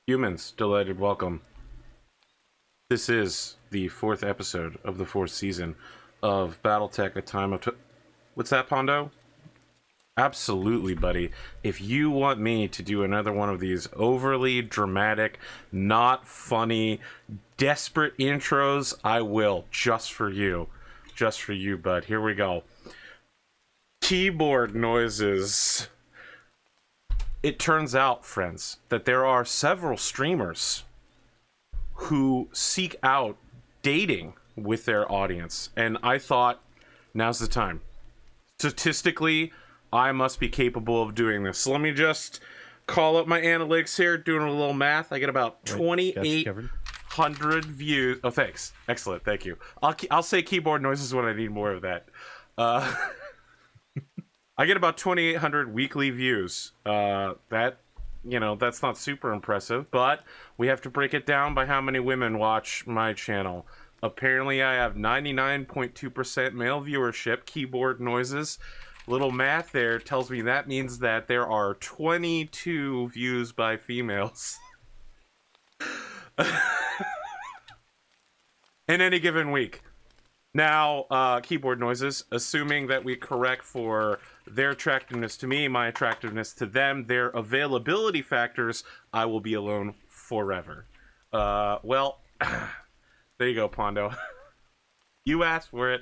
Humans, delighted welcome. This is the fourth episode of the fourth season of Battletech, a time of... What's that, Pondo? Absolutely, buddy. If you want me to do another one of these overly dramatic, not funny, desperate intros, I will. Just for you. Just for you, bud. Here we go. Keyboard noises. It turns out, friends, that there are several streamers who seek out dating with their audience. And I thought, now's the time. Statistically, I must be capable of doing this. So let me just call up my analytics here, doing a little math. I get about 2,800 views. Oh, thanks. Excellent. Thank you. I'll say keyboard noises when I need more of that. I get about 2,800 weekly views. That's not super impressive, but we have to break it down by how many women watch my channel. Apparently, I have 99.2% male viewership. Keyboard noises. Little math there tells me that means that there are 22 views by females. In any given week. Now, keyboard noises, assuming that we correct for their attractiveness to me, my attractiveness to them, their availability factors, I will be alone forever. Well, there you go, Pondo. You asked for it,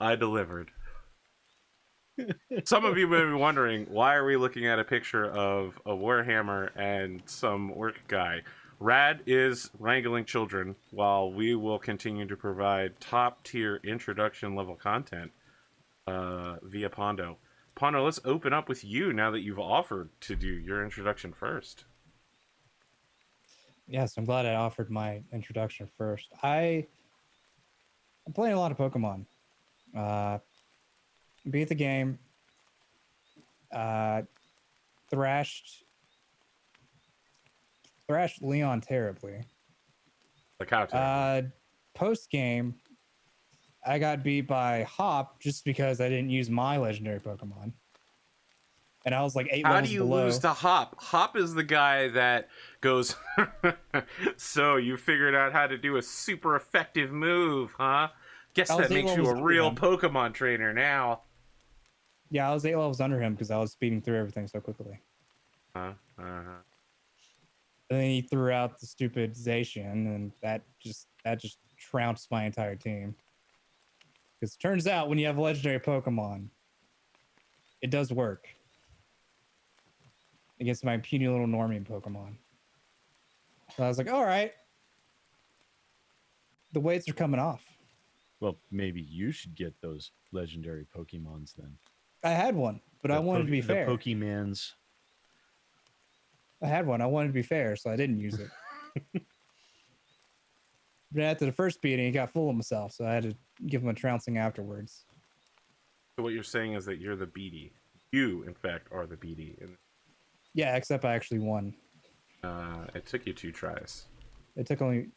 I delivered. Some of you may be wondering, why are we looking at a picture of a Warhammer and some orc guy? Rad is wrangling children, while we will continue to provide top-tier introduction-level content via Pondo. Pondo, let's open up with you now that you've offered to do your introduction first. Yes, I'm glad I offered my introduction first. I'm playing a lot of Pokemon. Beat the game. Thrashed Leon terribly. Like how terrible? Post game, I got beat by Hop just because I didn't use my legendary Pokemon. And I was like 8 How levels do you below. lose to Hop? Hop is the guy that goes, so you figured out how to do a super effective move, huh? Guess that makes you a real Pokemon trainer now. Yeah, I was 8 levels under him because I was speeding through everything so quickly. And then he threw out the stupid Zacian, and that just trounced my entire team. Because it turns out when you have a legendary Pokemon, it does work against my puny little normie Pokemon. So I was like, all right, the weights are coming off. Well, maybe you should get those legendary Pokemons then. I had one, but I wanted to be fair. The Pokemans. I had one. I wanted to be fair, so I didn't use it. But after the first beating, he got full of himself, so I had to give him a trouncing afterwards. So what you're saying is that you're the beady. You, in fact, are the beady. Yeah, except I actually won. It took you 2 tries. It took only...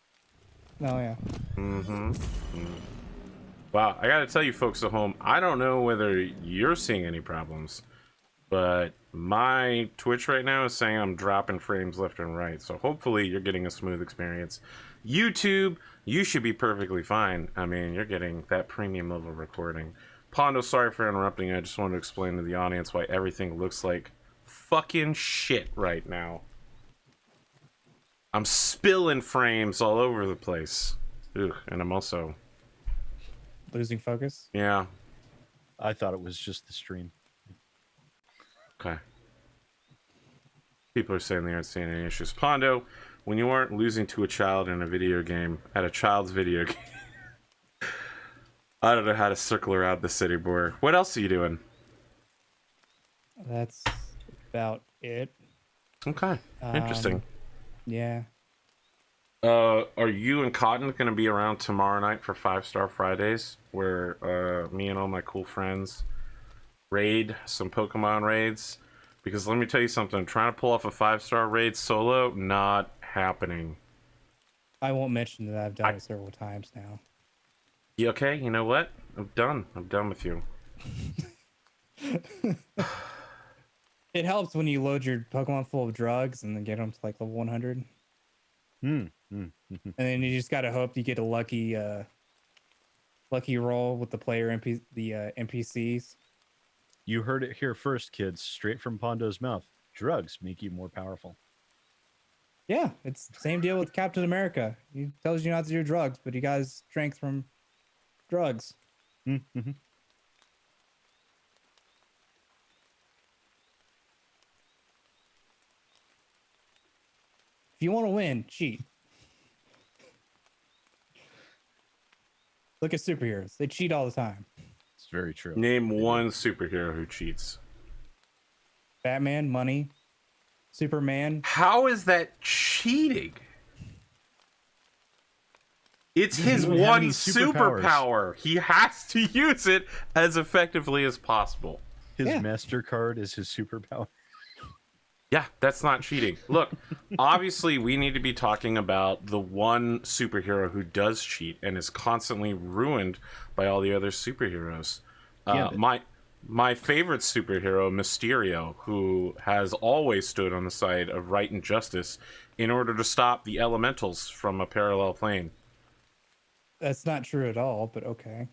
Oh, yeah. Wow, I gotta tell you folks at home, I don't know whether you're seeing any problems, but my Twitch right now is saying I'm dropping frames left and right, so hopefully you're getting a smooth experience. YouTube, you should be perfectly fine. I mean, you're getting that premium level recording. Pondo, sorry for interrupting. I just wanted to explain to the audience why everything looks like fucking shit right now. I'm spilling frames all over the place. Ugh, and I'm also... losing focus? Yeah. I thought it was just the stream. Okay. People are saying they aren't seeing any issues. Pondo, when you aren't losing to a child in a video game, at a child's video game, I don't know how to circle around the city, boy. What else are you doing? That's about it. Okay. Interesting. Yeah. Are you and Cotton going to be around tomorrow night for 5-Star Fridays, where me and all my cool friends raid some Pokemon raids? Because let me tell you something, trying to pull off a 5-star raid solo, not happening. I won't mention that I've done it several times now. You okay? You know what? I'm done. I'm done with you. It helps when you load your Pokemon full of drugs and then get them to like level 100. And then you just gotta hope you get a lucky roll with the NPCs. You heard it here first, kids. Straight from Pondo's mouth. Drugs make you more powerful. Yeah, it's the same deal with Captain America. He tells you not to do drugs, but he got his strength from drugs. Mm-hmm. If you want to win, cheat. Look at superheroes. They cheat all the time. It's very true. Name one superhero who cheats. Batman, money. Superman. How is that cheating? It's He his doesn't have one any superpowers. superpower. He has to use it as effectively as possible. His Yeah. MasterCard is his superpower. Yeah, that's not cheating. Look, obviously we need to be talking about the one superhero who does cheat and is constantly ruined by all the other superheroes. My favorite superhero, Mysterio, who has always stood on the side of right and justice in order to stop the elementals from a parallel plane. That's not true at all, but okay.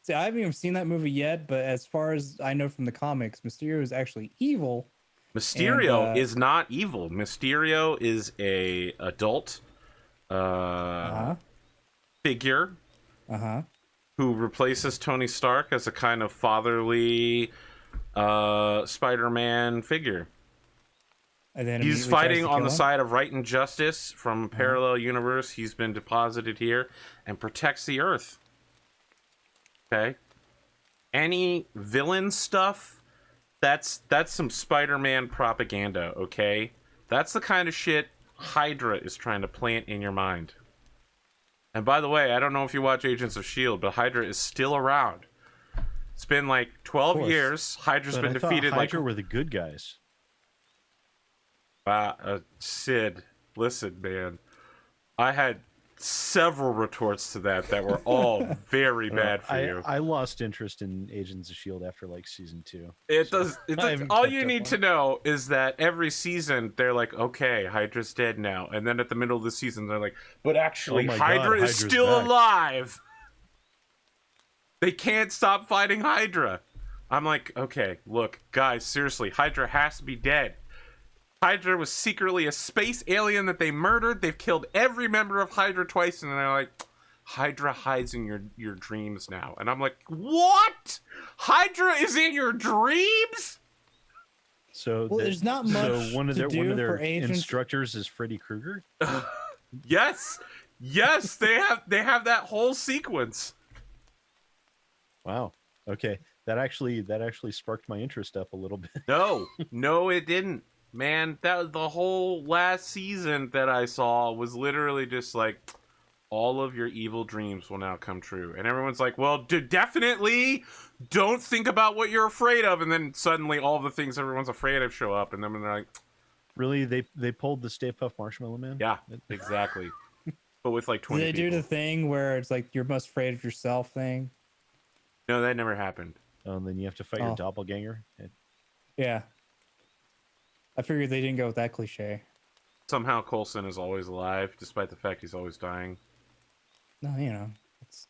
See, I haven't even seen that movie yet, but as far as I know from the comics, Mysterio is actually evil. Mysterio And, is not evil. Mysterio is a adult figure who replaces Tony Stark as a kind of fatherly Spider-Man figure. And then He's immediately tries fighting to on kill the him. side of right and justice from a parallel universe. He's been deposited here and protects the Earth. Okay? Any villain stuff, that's some Spider-Man propaganda, okay? That's the kind of shit Hydra is trying to plant in your mind. And by the way, I don't know if you watch Agents of S.H.I.E.L.D., but Hydra is still around. It's been like 12 years. Hydra's But been I thought defeated Hydra like... were the good guys. Sid, listen, man. I had several retorts to that were all very bad for you. I lost interest in Agents of S.H.I.E.L.D. after like season 2. It so does. I haven't All kept you up need on to it. know is that every season they're like, okay, Hydra's dead now, and then at the middle of the season they're like, but actually, Oh my Hydra God, is Hydra's still back. alive. They can't stop fighting Hydra. I'm like, okay, look, guys, seriously, Hydra has to be dead. Hydra was secretly a space alien that they murdered. They've killed every member of Hydra twice, and they're like, Hydra hides in your dreams now. And I'm like, what? Hydra is in your dreams? So Well, there's not much So one of to their do their for agents. instructors is Freddy Krueger. Yes, they have that whole sequence. Wow. Okay, that actually sparked my interest up a little bit. No, it didn't. Man, that was the whole last season that I saw was literally just like, all of your evil dreams will now come true. And everyone's like, well, definitely don't think about what you're afraid of. And then suddenly all the things everyone's afraid of show up. And then they're like, Really, they pulled the Stay Puft Marshmallow Man. yeah, exactly. But with like Do 20 they do people. the thing where it's like you're most afraid of yourself thing? No, that never happened. And then you have to fight Oh. your doppelganger. Yeah. I figured they didn't go with that cliche. Somehow Coulson is always alive, despite the fact he's always dying. No, you know,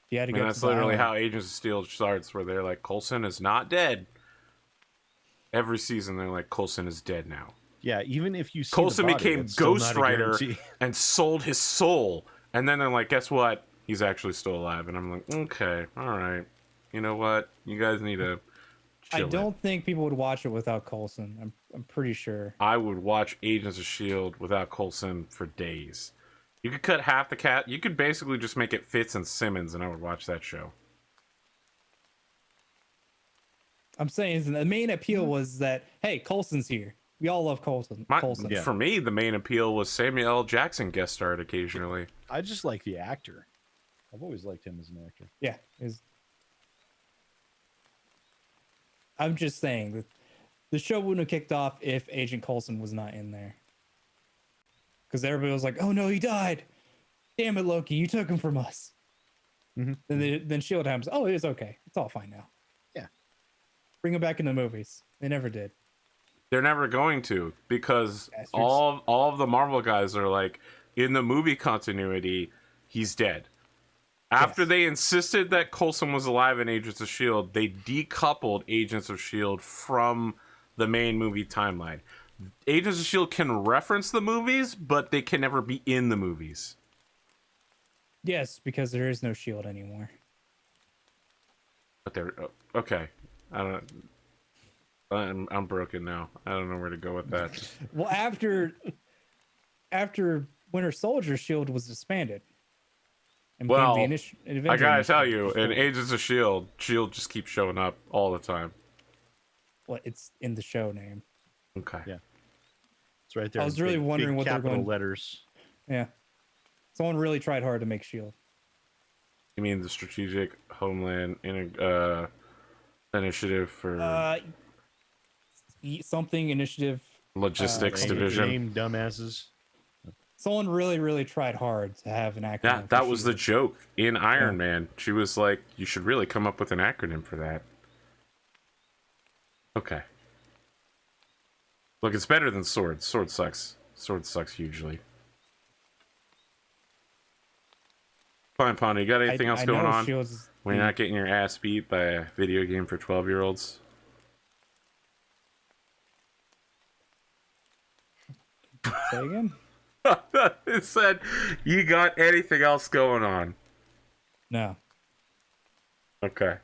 you had to I mean, go. that's to the literally island. how Agents of S.H.I.E.L.D. starts, where they're like, Coulson is not dead. Every season, they're like, Coulson is dead now. Yeah, even if you see Coulson the body, became that's still Ghost not a Rider guarantee. and sold his soul. And then they're like, guess what? He's actually still alive. And I'm like, okay, all right. You know what? You guys need to chill I don't think people would watch it without Coulson. I'm pretty sure. I would watch Agents of S.H.I.E.L.D. without Coulson for days. You could cut half the cat. You could basically just make it Fitz and Simmons, and I would watch that show. I'm saying the main appeal was that, hey, Coulson's here. We all love Coulson. Coulson. Yeah. For me, the main appeal was Samuel L. Jackson guest starred occasionally. I just like the actor. I've always liked him as an actor. Yeah. I'm just saying that the show wouldn't have kicked off if Agent Coulson was not in there. Because everybody was like, oh no, he died. Damn it, Loki, you took him from us. Mm-hmm. Then S.H.I.E.L.D. happens. Oh, it's okay. It's all fine now. Yeah. Bring him back in the movies. They never did. They're never going to, because Bastards. all of the Marvel guys are like, in the movie continuity, he's dead. After they insisted that Coulson was alive in Agents of S.H.I.E.L.D., they decoupled Agents of S.H.I.E.L.D. from the main movie timeline. Agents of S.H.I.E.L.D. can reference the movies, but they can never be in the movies. Yes, because there is no shield anymore. But they're okay. I don't. I'm broken now. I don't know where to go with that. Well, after Winter Soldier, Shield was disbanded. And Well, became the Avenger I gotta tell Initiative, you, which is in cool. Agents of S.H.I.E.L.D., S.H.I.E.L.D. just keeps showing up all the time. Well, it's in the show name. Okay. Yeah. It's right there. I was in really big, wondering big what they're capital going. letters. Yeah, someone really tried hard to make Shield. You mean the Strategic Homeland Initiative for Something initiative. Logistics something. Division? Name dumbasses. Someone really tried hard to have an acronym. Yeah, for that was the SHIELD. joke in Iron Man. She was like, you should really come up with an acronym for that. Okay. Look, it's better than Sword. Sword sucks. Sword sucks hugely. Fine, Ponda, you got anything else going on? Shield's When you're not getting your ass beat by a video game for 12-year-olds? Say again? It said, you got anything else going on? No. Okay.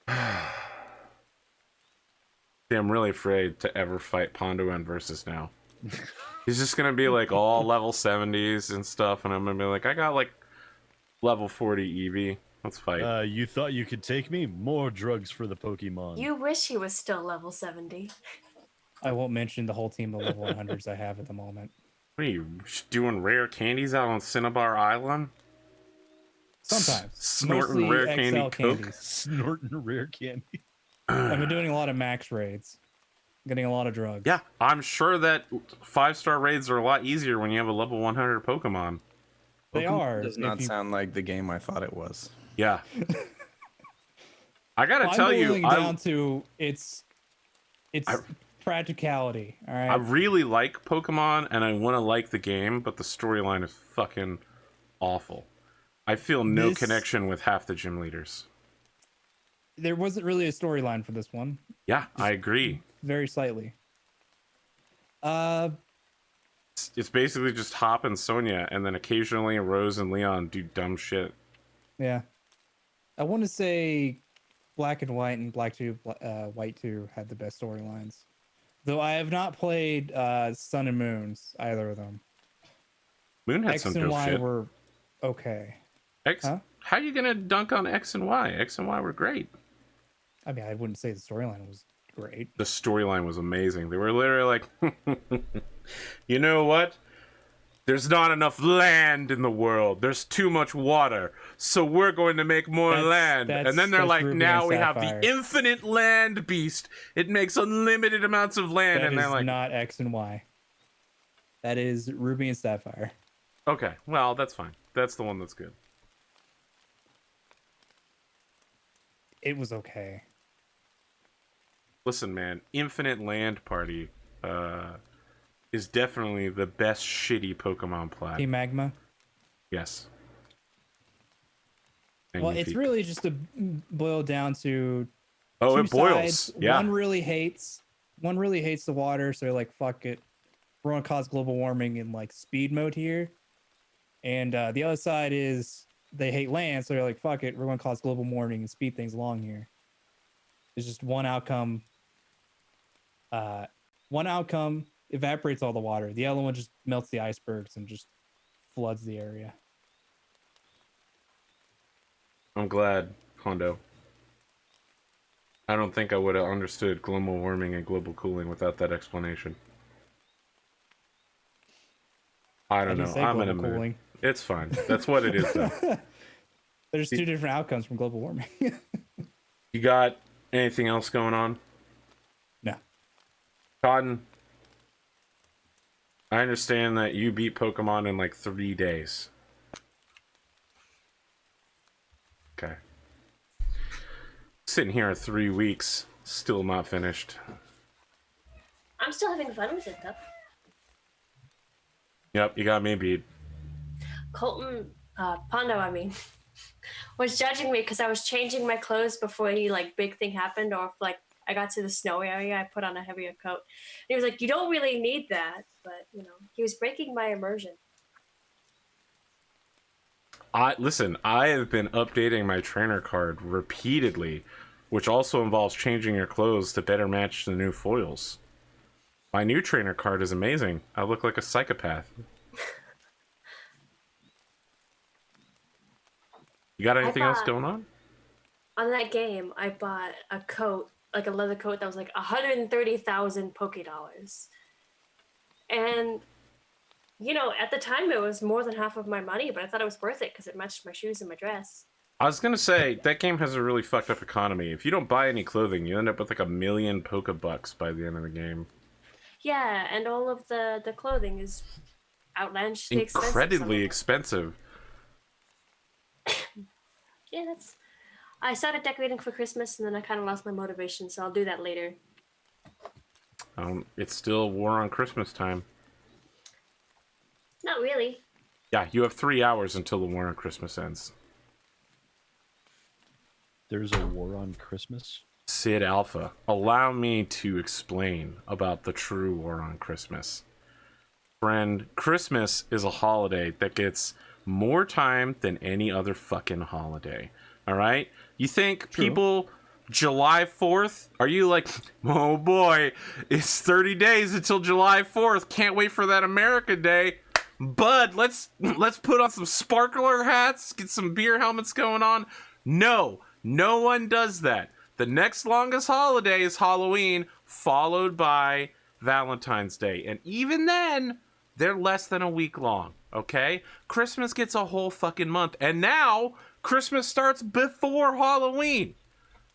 See, I'm really afraid to ever fight Pondo and Versus now. He's just gonna be like all level 70s and stuff, and I'm gonna be like, I got like level 40 EV. Let's fight. You thought you could take me? More drugs for the Pokemon. You wish he was still level 70. I won't mention the whole team of level 100s I have at the moment. What are you doing? Rare candies out on Cinnabar Island? Sometimes. Snorting Mostly rare XL candy Coke? candies. Snorting rare candy. I've been doing a lot of max raids. Getting a lot of drugs. Yeah, I'm sure that 5-star raids are a lot easier when you have a level 100 Pokemon. They are. Does if not you- sound like the game I thought it was. Yeah. I gotta I'm tell you, boiling down to it's I- practicality. All right. I really like Pokemon and I want to like the game, but the storyline is fucking awful. I feel no This- connection with half the gym leaders. There wasn't really a storyline for this one. Yeah, I agree. Very slightly. It's basically just Hop and Sonia, and then occasionally Rose and Leon do dumb shit. Yeah. I want to say Black and White and Black 2, White 2 had the best storylines. Though I have not played Sun and Moons, either of them. Moon had X some and dope Y shit. were okay. X, Huh? How you gonna dunk on X and Y? X and Y were great. I mean, I wouldn't say the storyline was great. The storyline was amazing. They were literally like, you know what? There's not enough land in the world. There's too much water. So we're going to make more land. And then they're like, Ruby now and we have Sapphire. the infinite land beast. It makes unlimited amounts of land. That And they're is like, not X and Y. That is Ruby and Sapphire. okay, well, that's fine. That's the one that's good. It was okay. Listen, man, Infinite Land Party is definitely the best shitty Pokemon plat. Team Magma. Yes. And Well, you it's feed- really just to boil down to Oh, two it boils. sides. Yeah. One really hates the water, so they're like, fuck it. We're gonna cause global warming in like speed mode here. And the other side is they hate land, so they're like, fuck it, we're gonna cause global warming and speed things along here. There's just one outcome. One outcome evaporates all the water. The other one just melts the icebergs and just floods the area. I'm glad, Hondo. I don't think I would have understood global warming and global cooling without that explanation. I don't didn't know. say I'm in a global mood. cooling. It's fine. That's what it is, though. There's two different outcomes from global warming. You got anything else going on? No. Cotton, I understand that you beat Pokemon in like 3 days. Okay. Sitting here at 3 weeks, still not finished. I'm still having fun with it, though. Yep, you got me beat. Colton, Pondo, I mean, was judging me because I was changing my clothes before any like big thing happened, or if like I got to the snow area, I put on a heavier coat. And he was like, "You don't really need that," but you know, he was breaking my immersion. Listen, I have been updating my trainer card repeatedly, which also involves changing your clothes to better match the new foils. My new trainer card is amazing. I look like a psychopath. You got I anything else bought going on? on that game. I bought a coat, like a leather coat that was like 130,000 Poké dollars, and you know, at the time it was more than half of my money, but I thought it was worth it because it matched my shoes and my dress. I was gonna say that game has a really fucked up economy. If you don't buy any clothing, you end up with like 1,000,000 Pokebucks by the end of the game. Yeah, and all of the clothing is outlandishly expensive. Some of Incredibly it. expensive. Yeah, that's. I started decorating for Christmas, and then I kind of lost my motivation, so I'll do that later. It's still War on Christmas time. Not really. Yeah, you have 3 hours until the War on Christmas ends. There's a war on Christmas. SidAlpha, allow me to explain about the true War on Christmas. Friend, Christmas is a holiday that gets more time than any other fucking holiday. All right? You think people July 4th, are you like, "Oh boy, it's 30 days until July 4th. Can't wait for that America Day." Bud, let's put on some sparkler hats, get some beer helmets going on. No, no one does that. The next longest holiday is Halloween, followed by Valentine's Day. And even then, they're less than a week long, okay? Christmas gets a whole fucking month. And now, Christmas starts before Halloween,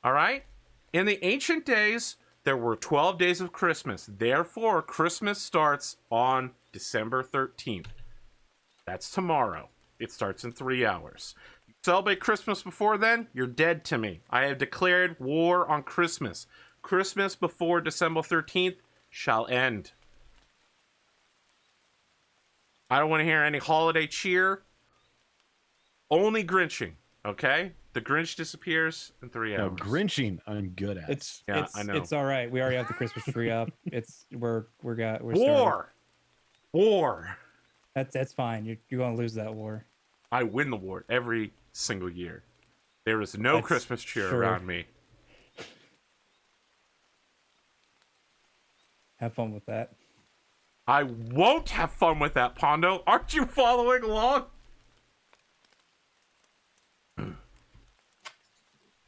all right? In the ancient days, there were 12 days of Christmas. Therefore, Christmas starts on December 13th. That's tomorrow. It starts in 3 hours. You celebrate Christmas before then, you're dead to me. I have declared war on Christmas. Christmas before December 13th shall end. I don't want to hear any holiday cheer. Only Grinching, okay? The Grinch disappears in 3 Now, hours. Grinching, I'm good at. I know. It's all right. We already have the Christmas tree up. We're starting. War. That's fine. You're gonna lose that war. I win the war every single year. There is no That's Christmas cheer true. around me. Have fun with that. I won't have fun with that, Pondo. Aren't you following along?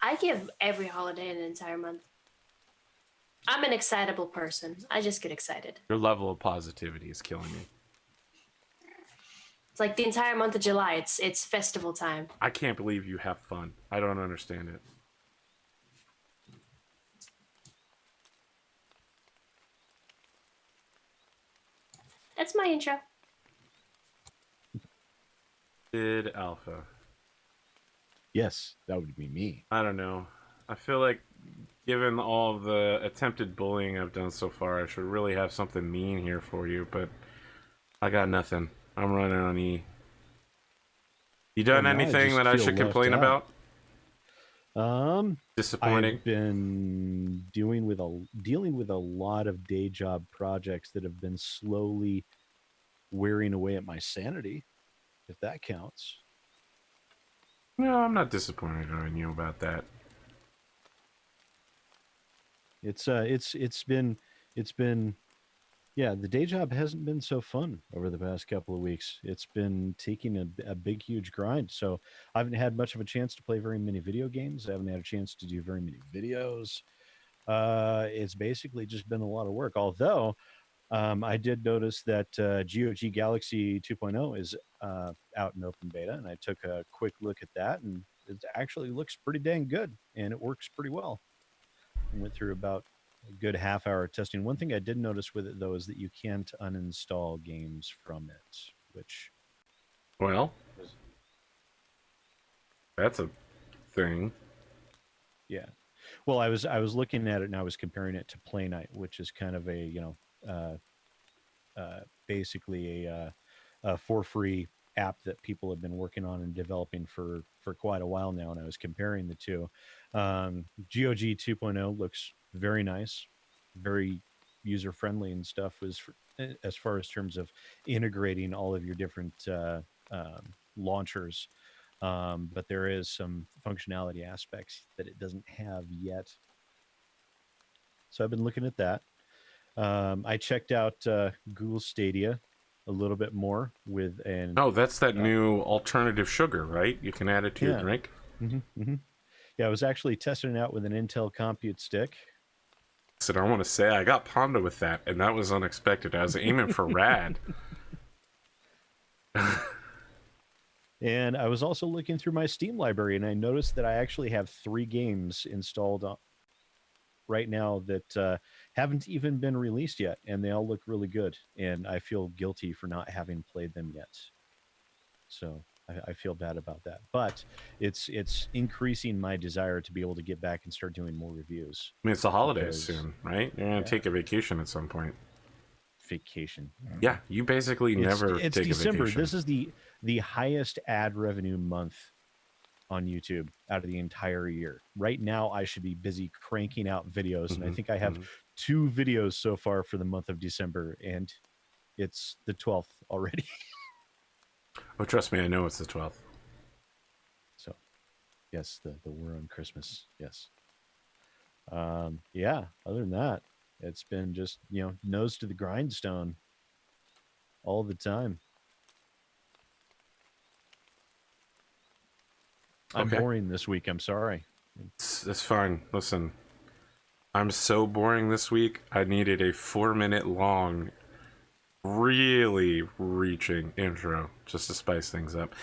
I give every holiday an entire month. I'm an excitable person. I just get excited. Your level of positivity is killing me. It's like the entire month of July. It's festival time. I can't believe you have fun. I don't understand it. That's my intro. SidAlpha. Yes, that would be me. I don't know. I feel like, given all of the attempted bullying I've done so far, I should really have something mean here for you, but I got nothing. I'm running on E. You done Well, now I anything just that I feel should complain left out. about? Disappointing. I've been dealing with a lot of day job projects that have been slowly wearing away at my sanity, if that counts. No, I'm not disappointed in you about that. It's been yeah, the day job hasn't been so fun over the past couple of weeks. It's been taking a big, huge grind. So I haven't had much of a chance to play very many video games. I haven't had a chance to do very many videos. It's basically just been a lot of work. Although I did notice that GOG Galaxy 2.0 is out in open beta, and I took a quick look at that, and it actually looks pretty dang good, and it works pretty well. I went through about a good half-hour testing. One thing I did notice with it, though, is that you can't uninstall games from it, which... Well, that's a thing. Yeah. Well, I was looking at it, and I was comparing it to Play Night, which is kind of a, basically a for free app that people have been working on and developing for quite a while now, and I was comparing the two. GOG 2.0 looks very nice, very user friendly and stuff, as far as terms of integrating all of your different launchers. But there is some functionality aspects that it doesn't have yet. So I've been looking at that. I checked out Google Stadia a little bit more with an. Oh, that's that new alternative sugar, right? You can add it to your Yeah. drink. Yeah, I was actually testing it out with an Intel Compute stick. So I want to say I got Pondo with that, and that was unexpected. I was aiming for Rad. And I was also looking through my Steam library, and I noticed that I actually have 3 games installed right now that haven't even been released yet, and they all look really good. And I feel guilty for not having played them yet. So I feel bad about that. But it's increasing my desire to be able to get back and start doing more reviews. I mean, it's the holidays Because- soon, right? You're going to take a vacation at some point. Vacation. Yeah, you basically never It's take December. a vacation. This is the highest ad revenue month on YouTube out of the entire year. Right now, I should be busy cranking out videos, and I think I have 2 videos so far for the month of December, and it's the 12th already. Oh, trust me, I know it's the 12th. So, yes, the war on Christmas. Yes. Yeah. Other than that, it's been just nose to the grindstone all the time. I'm Okay. boring this week. I'm sorry. It's fine. Listen, I'm so boring this week. I needed a 4-minute long, really reaching intro just to spice things up.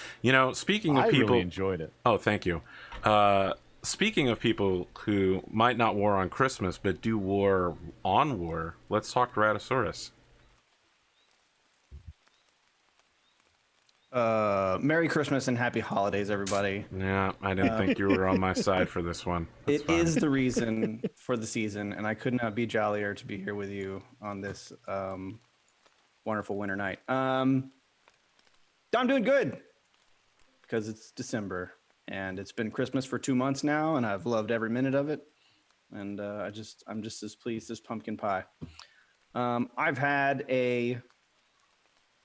Speaking of I people, really enjoyed it. oh, thank you. Speaking of people who might not war on Christmas but do war on war, let's talk Raddosaurus. Merry Christmas and Happy Holidays, everybody. Yeah, I didn't think you were on my side for this one. That's It fine. is the reason for the season, and I could not be jollier to be here with you on this wonderful winter night. I'm doing good because it's December and it's been Christmas for 2 months now, and I've loved every minute of it. And I'm just as pleased as pumpkin pie. I've had a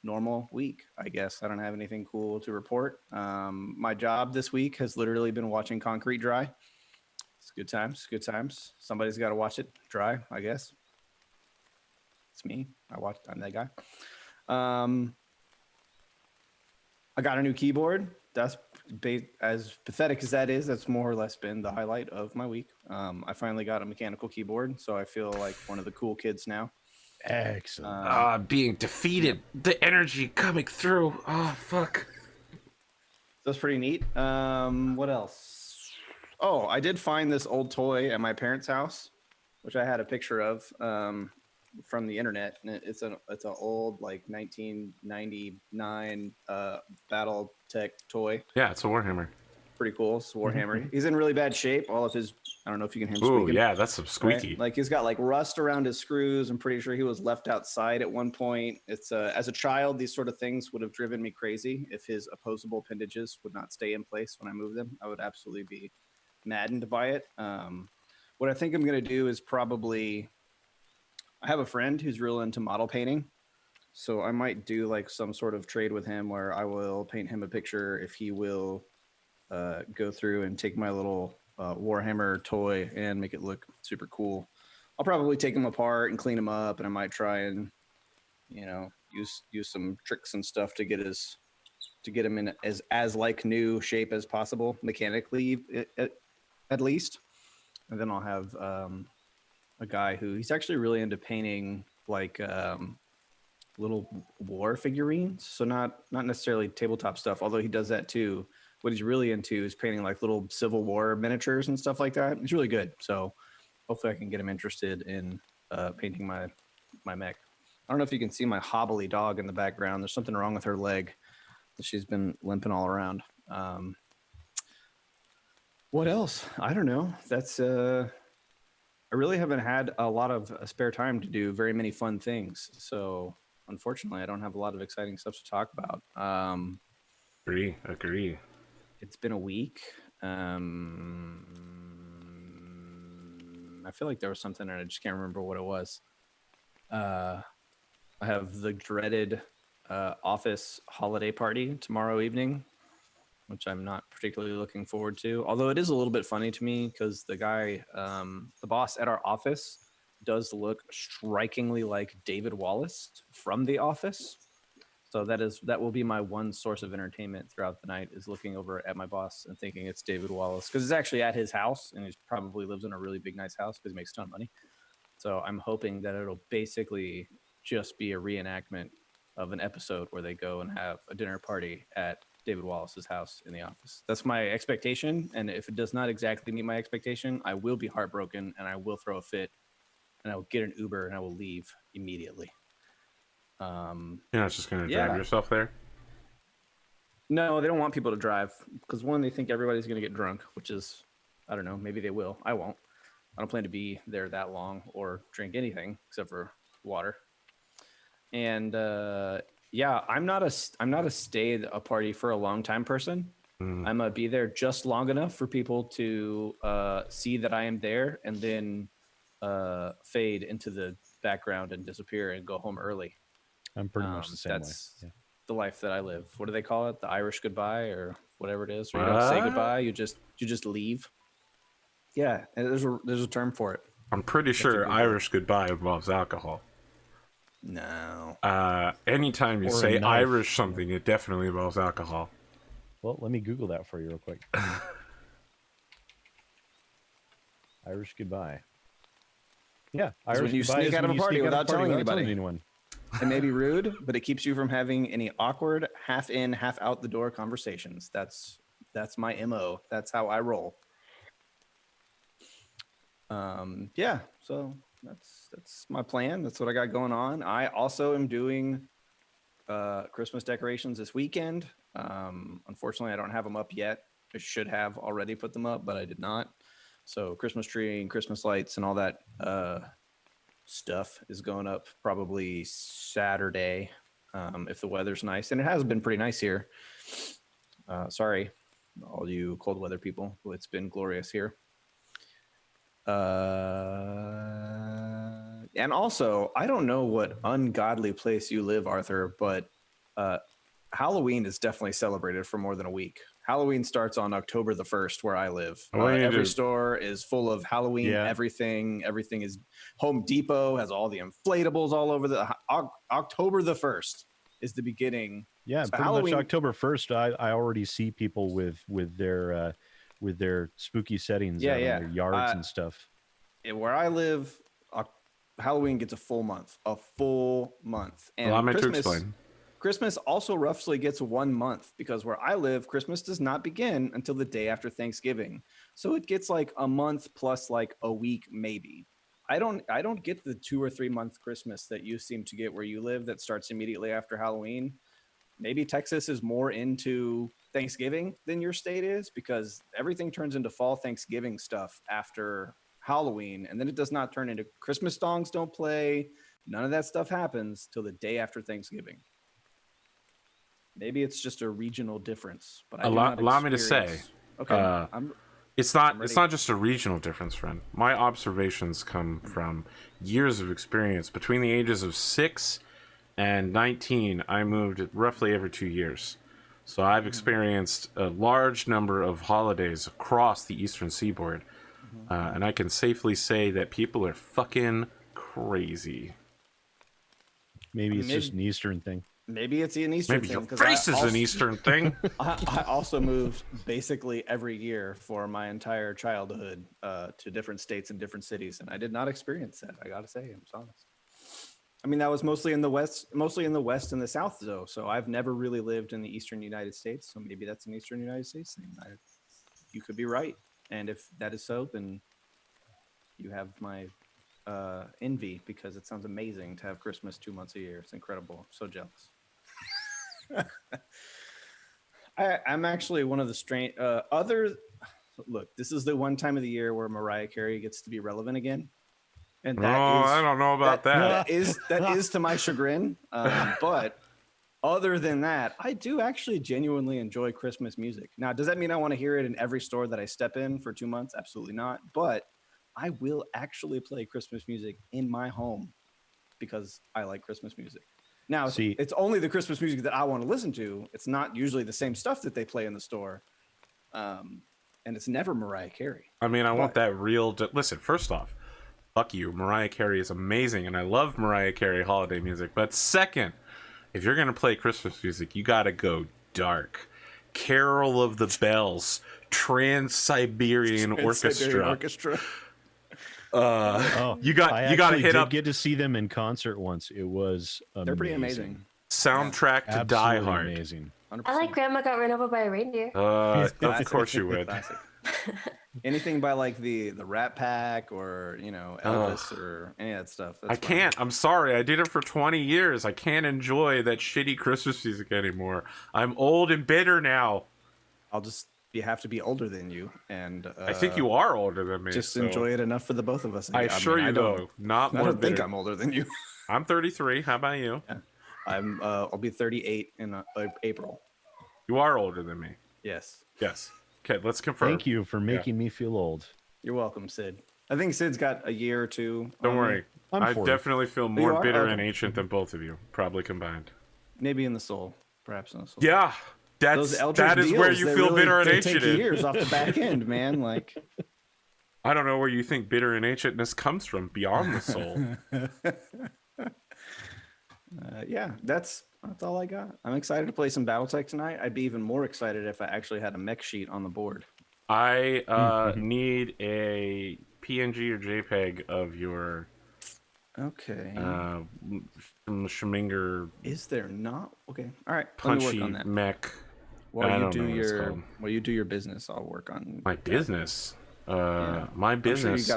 normal week, I guess. I don't have anything cool to report. My job this week has literally been watching concrete dry. It's good times, good times. Somebody's got to watch it dry, I guess. It's me. I'm that guy. I got a new keyboard. That's as pathetic as that is. That's more or less been the highlight of my week. I finally got a mechanical keyboard, so I feel like one of the cool kids now. Excellent. Being defeated, the energy coming through. Oh, fuck. That's pretty neat. What else? Oh, I did find this old toy at my parents' house, which I had a picture of from the internet. And it's an old like 1999 Battletech toy. Yeah, it's a Warhammer. Pretty cool. It's Warhammer. He's in really bad shape. All of his, I don't know if you can hear him Ooh, squeaking. yeah, that's some squeaky. Right? Like he's got like rust around his screws. I'm pretty sure he was left outside at one point. It's as a child, these sort of things would have driven me crazy. If his opposable appendages would not stay in place when I move them, I would absolutely be maddened by it. What I think I'm going to do is probably, I have a friend who's real into model painting. So I might do like some sort of trade with him where I will paint him a picture if he will go through and take my little Warhammer toy and make it look super cool. I'll probably take him apart and clean him up, and I might try and use some tricks and stuff to get him in as like new shape as possible mechanically at least. And then I'll have a guy who he's actually really into painting like little war figurines, so not necessarily tabletop stuff, although he does that too. What he's really into is painting like little Civil War miniatures and stuff like that. It's really good. So hopefully I can get him interested in painting my mech. I don't know if you can see my hobbly dog in the background. There's something wrong with her leg that she's been limping all around. What else? I don't know. That's I really haven't had a lot of spare time to do very many fun things. So unfortunately, I don't have a lot of exciting stuff to talk about. Agree. It's been a week. I feel like there was something and I just can't remember what it was. I have the dreaded office holiday party tomorrow evening, which I'm not particularly looking forward to. Although it is a little bit funny to me because the guy, the boss at our office, does look strikingly like David Wallace from The Office. So that will be my one source of entertainment throughout the night, is looking over at my boss and thinking it's David Wallace, because it's actually at his house and he probably lives in a really big, nice house because he makes a ton of money. So I'm hoping that it'll basically just be a reenactment of an episode where they go and have a dinner party at David Wallace's house in The Office. That's my expectation. And if it does not exactly meet my expectation, I will be heartbroken and I will throw a fit and I will get an Uber and I will leave immediately. You're not just going to drive yourself there? No, they don't want people to drive because, one, they think everybody's going to get drunk, which is, I don't know, maybe they will. I won't. I don't plan to be there that long or drink anything except for water. And I'm not a stay at a party for a long time person. I'm gonna be there just long enough for people to see that I am there and then fade into the background and disappear and go home early. I'm pretty much the same way. That's the life that I live. What do they call it? The Irish goodbye or whatever it is. Where you don't say goodbye, you just leave. Yeah, and there's a term for it. I'm pretty sure Irish goodbye involves alcohol. No. Anytime you Or a say knife. Irish something, it definitely involves alcohol. Well, let me Google that for you real quick. Irish goodbye. Yeah, Irish when you goodbye sneak is out of when a you party sneak out without of a party telling without anybody. anyone. It may be rude, but it keeps you from having any awkward half in, half out the door conversations. That's my MO. That's how I roll. So that's my plan. That's what I got going on. I also am doing Christmas decorations this weekend. Unfortunately, I don't have them up yet. I should have already put them up, but I did not. So Christmas tree and Christmas lights and all that stuff is going up probably Saturday, if the weather's nice. And it has been pretty nice here. Sorry, all you cold weather people. It's been glorious here. And also, I don't know what ungodly place you live, Arthur, but Halloween is definitely celebrated for more than a week. Halloween starts on October the 1st where I live. Every store is full of Halloween everything. Everything is Home Depot has all the inflatables all over the October the 1st is the beginning. Yeah, So pretty Halloween, much October 1st. I already see people with their spooky settings out in their yards and stuff. Where I live, Halloween gets a full month. And Allow me to explain. Christmas also roughly gets 1 month because where I live, Christmas does not begin until the day after Thanksgiving. So it gets like a month plus like a week, maybe. I don't get the 2 or 3 month Christmas that you seem to get where you live that starts immediately after Halloween. Maybe Texas is more into Thanksgiving than your state is because everything turns into fall Thanksgiving stuff after Halloween. And then it does not turn into Christmas songs don't play. None of that stuff happens till the day after Thanksgiving. Maybe it's just a regional difference, but allow me to say, okay, it's not just a regional difference, friend. My observations come from years of experience. Between the ages of 6 and 19, I moved roughly every 2 years. So I've experienced a large number of holidays across the eastern seaboard, and I can safely say that people are fucking crazy. Maybe it's just an Eastern thing. Maybe it's an Eastern thing. Maybe your face is an Eastern thing. I also moved basically every year for my entire childhood to different states and different cities, and I did not experience that. I gotta say, I'm honest. I mean, that was mostly in the West and the South, though. So I've never really lived in the Eastern United States. So maybe that's an Eastern United States thing. You could be right, and if that is so, then you have my envy because it sounds amazing to have Christmas 2 months a year. It's incredible. I'm so jealous. I'm actually one of the strange look, this is the one time of the year where Mariah Carey gets to be relevant again. And Oh, that is I don't know about that. that is to my chagrin. But other than that, I do actually genuinely enjoy Christmas music. Now, does that mean I want to hear it in every store that I step in for 2 months? Absolutely not. But I will actually play Christmas music in my home because I like Christmas music. Now, See- it's only the Christmas music that I want to listen to. It's not usually the same stuff that they play in the store. And it's never Mariah Carey. I mean, I want But- that real. Listen, first off, fuck you. Mariah Carey is amazing, and I love Mariah Carey holiday music. But second, if you're gonna play Christmas music, you gotta go dark. Carol of the Bells, Trans-Siberian Orchestra. Orchestra. Oh, You got I you got to actually hit did up get to see them in concert once. It was amazing. They're pretty amazing. soundtrack to Die Absolutely Hard. amazing. 100%. I like Grandma Got Run Over by a Reindeer. Of Classic. course you would. Classic. Anything by like the Rat Pack or Elvis or any of that stuff. I That's fine. can't. I'm sorry. I did it for 20 years. I can't enjoy that shitty Christmas music anymore. I'm old and bitter now. You have to be older than you, and I think you are older than me. just so enjoy it enough for the both of us. I assure you, don't- though, not I more don't think bitter. I'm older than you. I'm 33. How about you? I'll be 38 in April. You are older than me. Yes, Yes. Okay, let's confirm. Thank you for making me feel old. you're welcome, Sid. I think Sid's got a year or two. Don't on me. worry. I'm I 40. definitely feel you more are? bitter Okay. and ancient than both of you, probably combined. Maybe in the soul, perhaps in the soul. Yeah. Those Eldritch That is where deals, you they feel really- bitter and they ancient. take years off the back end, man. Like, I don't know where you think bitter and ancientness comes from beyond the soul. yeah, that's all I got. I'm excited to play some Battletech tonight. I'd be even more excited if I actually had a mech sheet on the board. I need a PNG or JPEG of your Okay. Schminger Is there not? Okay. All right. Let me work punchy on that. mech. I While you don't do know what it's called. your business, I'll work on My business. My I'm sure business.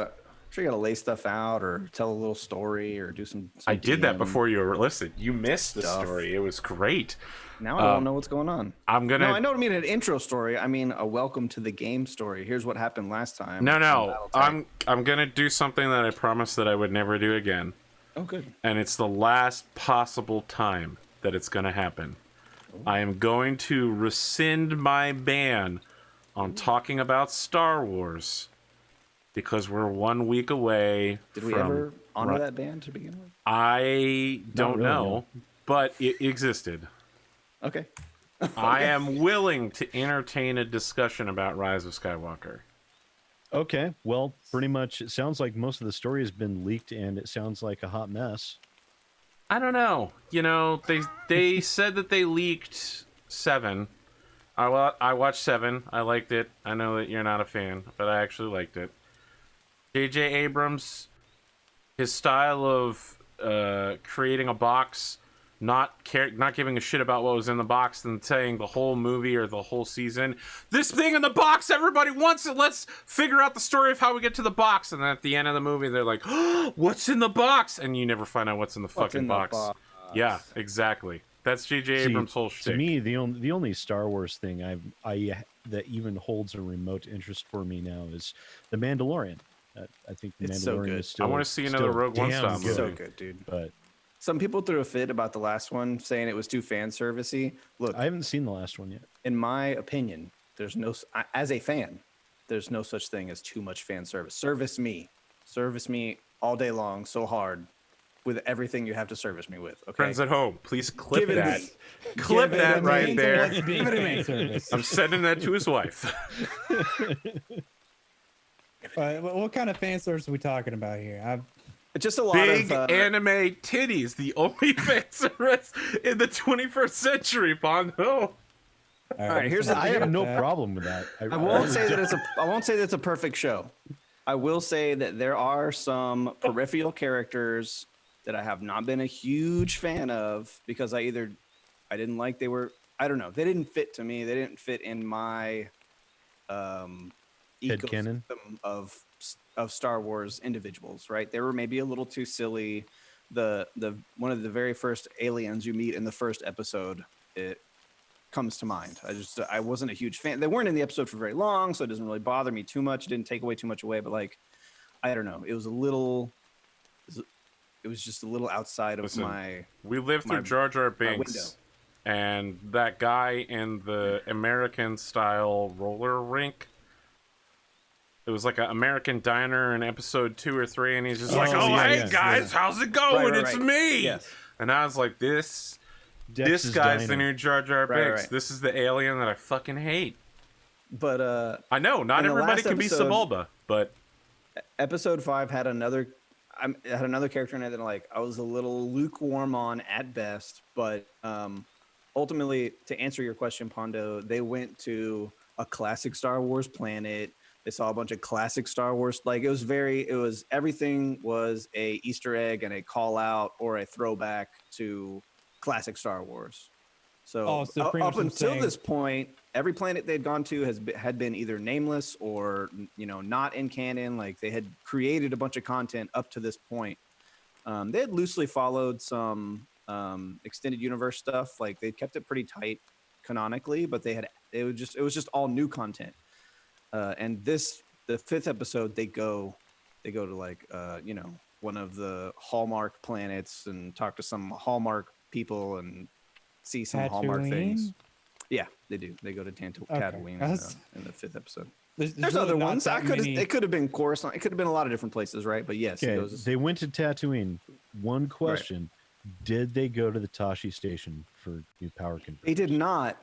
you gotta lay stuff out or tell a little story or do some I did that DM. before you were listed. You missed the Stuff. story. It was great. Now I don't know what's going on. I'm gonna. No, I don't mean an intro story. I mean a welcome to the game story. Here's what happened last time. No, on no. Battletech. I'm gonna do something that I promised that I would never do again, Oh, good. and it's the last possible time that it's gonna happen. I am going to rescind my ban on talking about Star Wars because we're 1 week away. Did we from ever honor Ri- that band to begin with? I don't really, know, but it existed. Okay. I am willing to entertain a discussion about Rise of Skywalker. Okay, well, pretty much it sounds like most of the story has been leaked and it sounds like a hot mess. I don't know. You know, they said that they leaked 7. I watched 7. I liked it. I know that you're not a fan, but I actually liked it. J.J. Abrams, his style of creating a box, not giving a shit about what was in the box, and saying the whole movie or the whole season, this thing in the box, everybody wants it. Let's figure out the story of how we get to the box. And then at the end of the movie, they're like, oh, what's in the box? And you never find out what's in the What's fucking in the box. Yeah, exactly. That's J.J. See, Abrams' whole shtick. To me, the only Star Wars thing I that even holds a remote interest for me now is The Mandalorian. I think The It's Mandalorian so good. is still. I wanna see another still Rogue One damn style movie. So good, dude. But Some people threw a fit about the last one, saying it was too fan servicey. Look, I haven't seen the last one yet. in my opinion, as a fan, there's no such thing as too much fan service. Service me all day long, so hard, with everything you have to service me with. Okay. Friends at home, please clip Give it to that. me. Clip Give it that to right me. there. What's being fan service? I'm sending that to his wife. What kind of fan service are we talking about here? Just a lot Big of anime titties, the only fan service in the 21st century, Pondo. All right, here's the- I have no that. problem with that. I won't say that it's a perfect show. I will say that there are some peripheral characters that I have not been a huge fan of because I didn't like I don't know, they didn't fit to me. They didn't fit in my Headcanon? ecosystem of Star Wars individuals, right? They were maybe a little too silly. The one of the very first aliens you meet in the first episode, it comes to mind. I wasn't a huge fan. They weren't in the episode for very long, so it doesn't really bother me too much. It didn't take away too much away, but like, I don't know. It was a little it was just a little outside of Listen, my. We lived through my- Jar Jar window. Binks, and that guy in the American-style roller rink. It was like an American diner in episode 2 or 3, and he's just like, "Oh, yeah, hey yeah, guys, how's it going? It's me." Yes. And I was like, "This Dex's guy's the Diner. new Jar Jar Right, Binks. right. This is the alien that I fucking hate." But I know not in the everybody last can be episode- SidAlpha, but episode 5 had another. It had another character in it that like I was a little lukewarm on at best, but ultimately, to answer your question, Pondo, they went to a classic Star Wars planet. They saw a bunch of classic Star Wars. Like it was everything was a Easter egg and a call out or a throwback to classic Star Wars. So, so pretty up much until saying- this point, every planet they'd gone to had been either nameless or not in canon. Like they had created a bunch of content up to this point. They had loosely followed some extended universe stuff. Like they kept it pretty tight canonically, but it was just all new content. And the 5th episode, they go to like one of the Hallmark planets and talk to some Hallmark people and see some Hallmark things. Tatooine? Yeah, they do. They go to Tatooine in the 5th episode. There's There's really other not ones. that many- It could have been Coruscant. It could have been a lot of different places, right? But yes, it Okay, goes. they went to Tatooine. One question: did they go to the Tashi station for new power converters? They did not,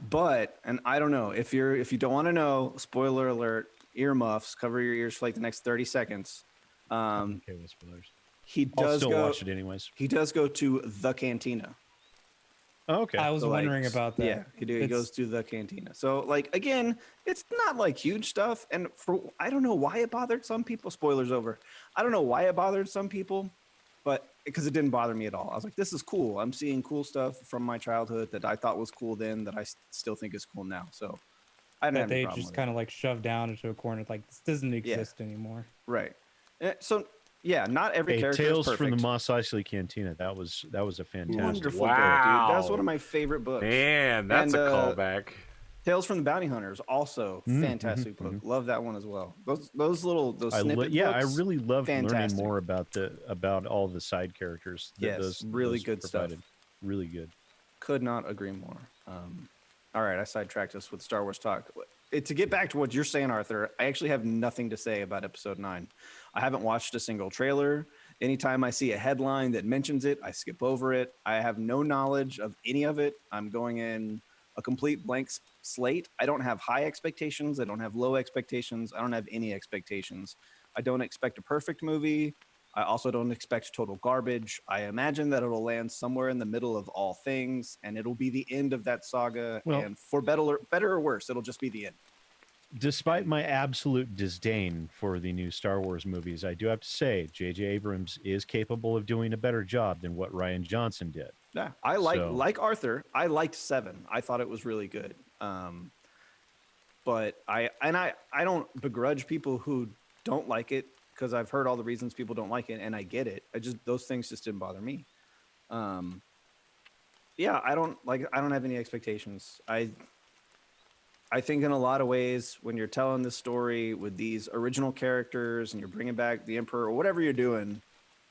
and I don't know if you don't want to know. Spoiler alert: earmuffs. Cover your ears for like the next 30 seconds. Okay, with spoilers. He I'll does still go. watch it anyways. He does go to the cantina. Oh, okay. I was So, like, wondering about that. Yeah, he It's- goes to the cantina. So like again, it's not like huge stuff, and I don't know why it bothered some people. Spoilers over. I don't know why it bothered some people, but because it didn't bother me at all. I was like, this is cool. I'm seeing cool stuff from my childhood that I thought was cool then that I still think is cool now. So I didn't that have any they problem just with kind of like shoved down into a corner, like this doesn't exist anymore. it. Right. So yeah, not every Hey, character Tales is from the perfect. Mos Eisley Cantina. That was a fantastic. Wonderful Wow. book, dude. That's one of my favorite books. man, that's And, a callback. Tales from the Bounty Hunters, also fantastic book. Love that one as well. Those snippet I books, really loved learning fantastic. more about all the side characters. that Yes, really those good stuff. provided. Really good. Could not agree more. All right, I sidetracked us with Star Wars talk. To get back to what you're saying, Arthur, I actually have nothing to say about Episode 9. I haven't watched a single trailer. Anytime I see a headline that mentions it, I skip over it. I have no knowledge of any of it. I'm going in a complete blank slate. I don't have high expectations. I don't have low expectations. I don't have any expectations. I don't expect a perfect movie. I also don't expect total garbage. I imagine that it'll land somewhere in the middle of all things, and it'll be the end of that saga. Well- And for better or worse, it'll just be the end. Despite my absolute disdain for the new Star Wars movies, I do have to say J.J. Abrams is capable of doing a better job than what Rian Johnson did. Yeah, I So- like Arthur. I liked 7. I thought it was really good. But I don't begrudge people who don't like it because I've heard all the reasons people don't like it, and I get it. Those things just didn't bother me. Yeah, I don't have any expectations. I think in a lot of ways, when you're telling this story with these original characters and you're bringing back the Emperor or whatever you're doing,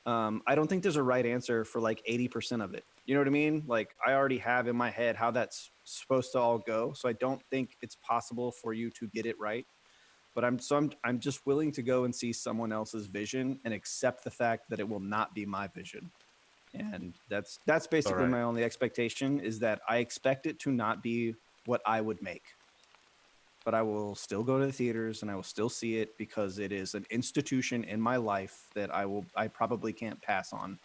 I don't think there's a right answer for like 80% of it. You know what I mean? Like I already have in my head how that's supposed to all go. So I don't think it's possible for you to get it right. But I'm just willing to go and see someone else's vision and accept the fact that it will not be my vision. And that's basically All right. my only expectation is that I expect it to not be what I would make. But I will still go to the theaters and I will still see it because it is an institution in my life that I probably can't pass on.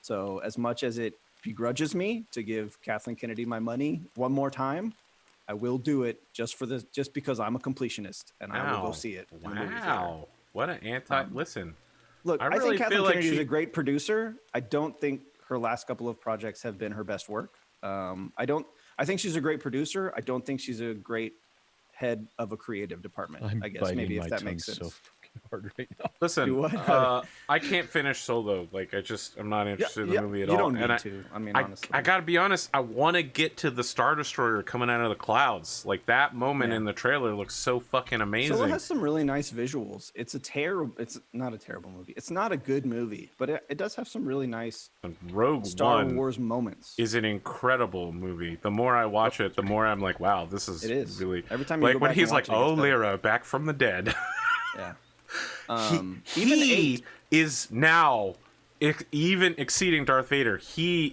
So as much as it begrudges me to give Kathleen Kennedy my money one more time, I will do it just because I'm a completionist and I will go see it. in the movie theater. Wow. What an anti. Listen, Look, I I, really think Kathleen feel like Kennedy is she- a great producer. I don't think her last couple of projects have been her best work. I think she's a great producer. I don't think she's a great head of a creative department. I'm I guess biting maybe my if that tongue makes so sense. hard right now. Listen, Do what? I can't finish Solo. Like, I'm not interested in the movie at you all. don't need And to. I mean, I honestly. gotta be honest. I want to get to the Star Destroyer coming out of the clouds. Like that moment Yeah. in the trailer looks so fucking amazing. Solo has some really nice visuals. It's not a terrible movie. It's not a good movie, but it does have some really nice And Rogue Star One Wars moments. is an incredible movie. The more I watch it, the more I'm like, wow, this is, It is. really Every time you like go when back he's and like, watch it, it "Oh, gets better. Lyra, back from the dead." Yeah. He is now even exceeding Darth Vader. He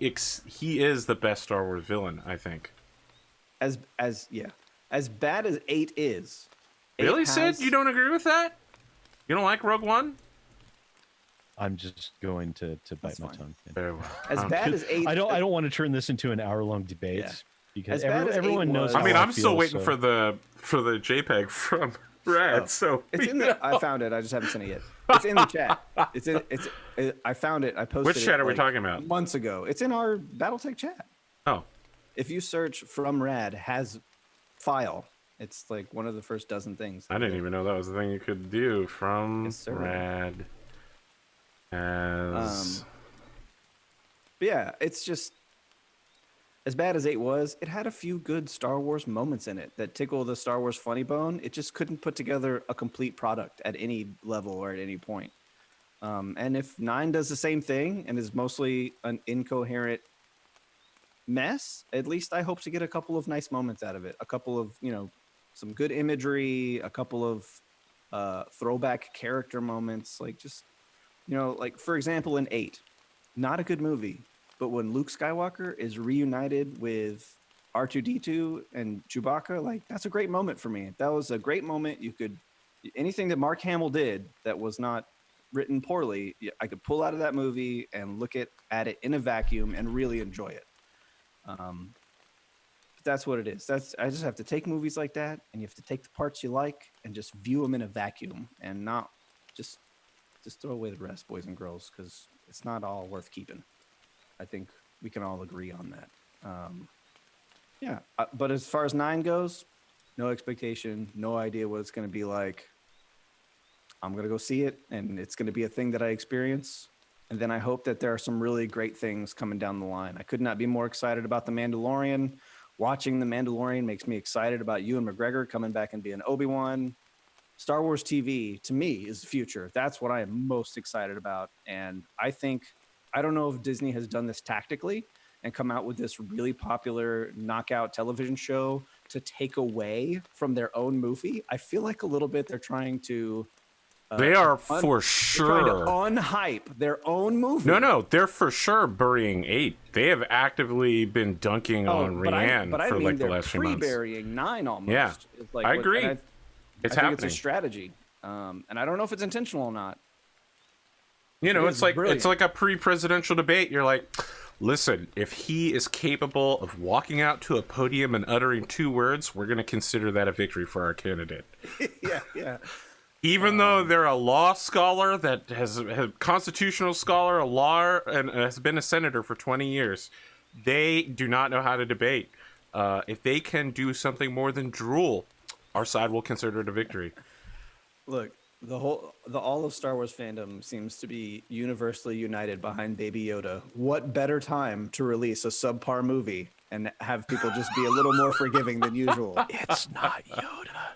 is the best Star Wars villain, I think. As bad as 8 is. Really, 8 Sid? has- You don't agree with that? You don't like Rogue One? I'm just going to bite That's my fine. tongue. Yeah. Very well. As bad as 8 I don't want to turn this into an hour-long debate Yeah. because As bad as everyone 8 knows. was- How I mean, I I'm still feel, waiting so- for the JPEG from Rad. Oh. So It's in the. I found it. I just haven't sent it yet. It's in the chat. I found it. I posted. Which chat it, are we like, talking about? Months ago. It's in our Battletech chat. Oh, If you search from Rad has file, it's like one of the first dozen things. I didn't even know that was the thing you could do from Yes, sir. Rad. As But yeah, it's just as bad as 8 was. It had a few good Star Wars moments in it that tickle the Star Wars funny bone. It just couldn't put together a complete product at any level or at any point. And if 9 does the same thing and is mostly an incoherent mess, at least I hope to get a couple of nice moments out of it. A couple of, some good imagery, a couple of throwback character moments. Like just, like for example, in 8, not a good movie, but when Luke Skywalker is reunited with R2-D2 and Chewbacca, like that's a great moment for me. That was a great moment. Anything that Mark Hamill did that was not written poorly, I could pull out of that movie and look at it in a vacuum and really enjoy it. But that's what it is. I just have to take movies like that, and you have to take the parts you like and just view them in a vacuum and not just throw away the rest, boys and girls, because it's not all worth keeping. I think we can all agree on that. But as far as 9 goes, no expectation, no idea what it's going to be like. I'm going to go see it, and it's going to be a thing that I experience. And then I hope that there are some really great things coming down the line. I could not be more excited about The Mandalorian. Watching The Mandalorian makes me excited about Ewan McGregor coming back and being Obi-Wan. Star Wars TV, to me, is the future. That's what I am most excited about. And I don't know if Disney has done this tactically and come out with this really popular knockout television show to take away from their own movie. I feel like a little bit they're trying to... they are for They're trying to sure. unhype their own movie. No, they're for sure burying 8. They have actively been dunking on Rianne but I for mean like the they're last few months. pre-burying 9 almost. Yeah, It's like I what- agree. and It's I think happening. it's a strategy, and I don't know if it's intentional or not. You know, It it's is like brilliant. it's like a pre-presidential debate. You're like, listen, if he is capable of walking out to a podium and uttering 2 words, we're going to consider that a victory for our candidate. yeah. Even though they're a law scholar that has a constitutional scholar, a lawyer, and has been a senator for 20 years, they do not know how to debate. If they can do something more than drool, our side will consider it a victory. Look, all of Star Wars fandom seems to be universally united behind Baby Yoda. What better time to release a subpar movie and have people just be a little more forgiving than usual? It's not Yoda.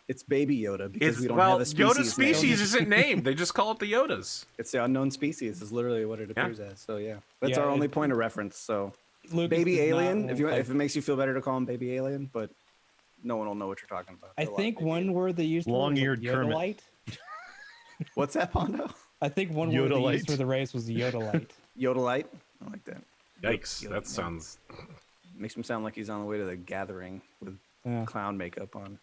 It's Baby Yoda because we don't well, have a species. Yoda's species name. isn't named. They just call it the Yodas. It's the unknown species is literally what it appears as. So yeah, that's Yeah, our only point of reference. So Baby Alien, if it makes you feel better to call him Baby Alien, but no one will know what you're talking about. I They'll think like Baby one Alien. word they used Long-eared was Kermit. Yodalite. What's that, Pondo? I think one word they Yodalite? used for the race was Yodalite. Yodelite. I like that. Yikes, that sounds... Makes him sound like he's on the way to the gathering with Yeah. clown makeup on.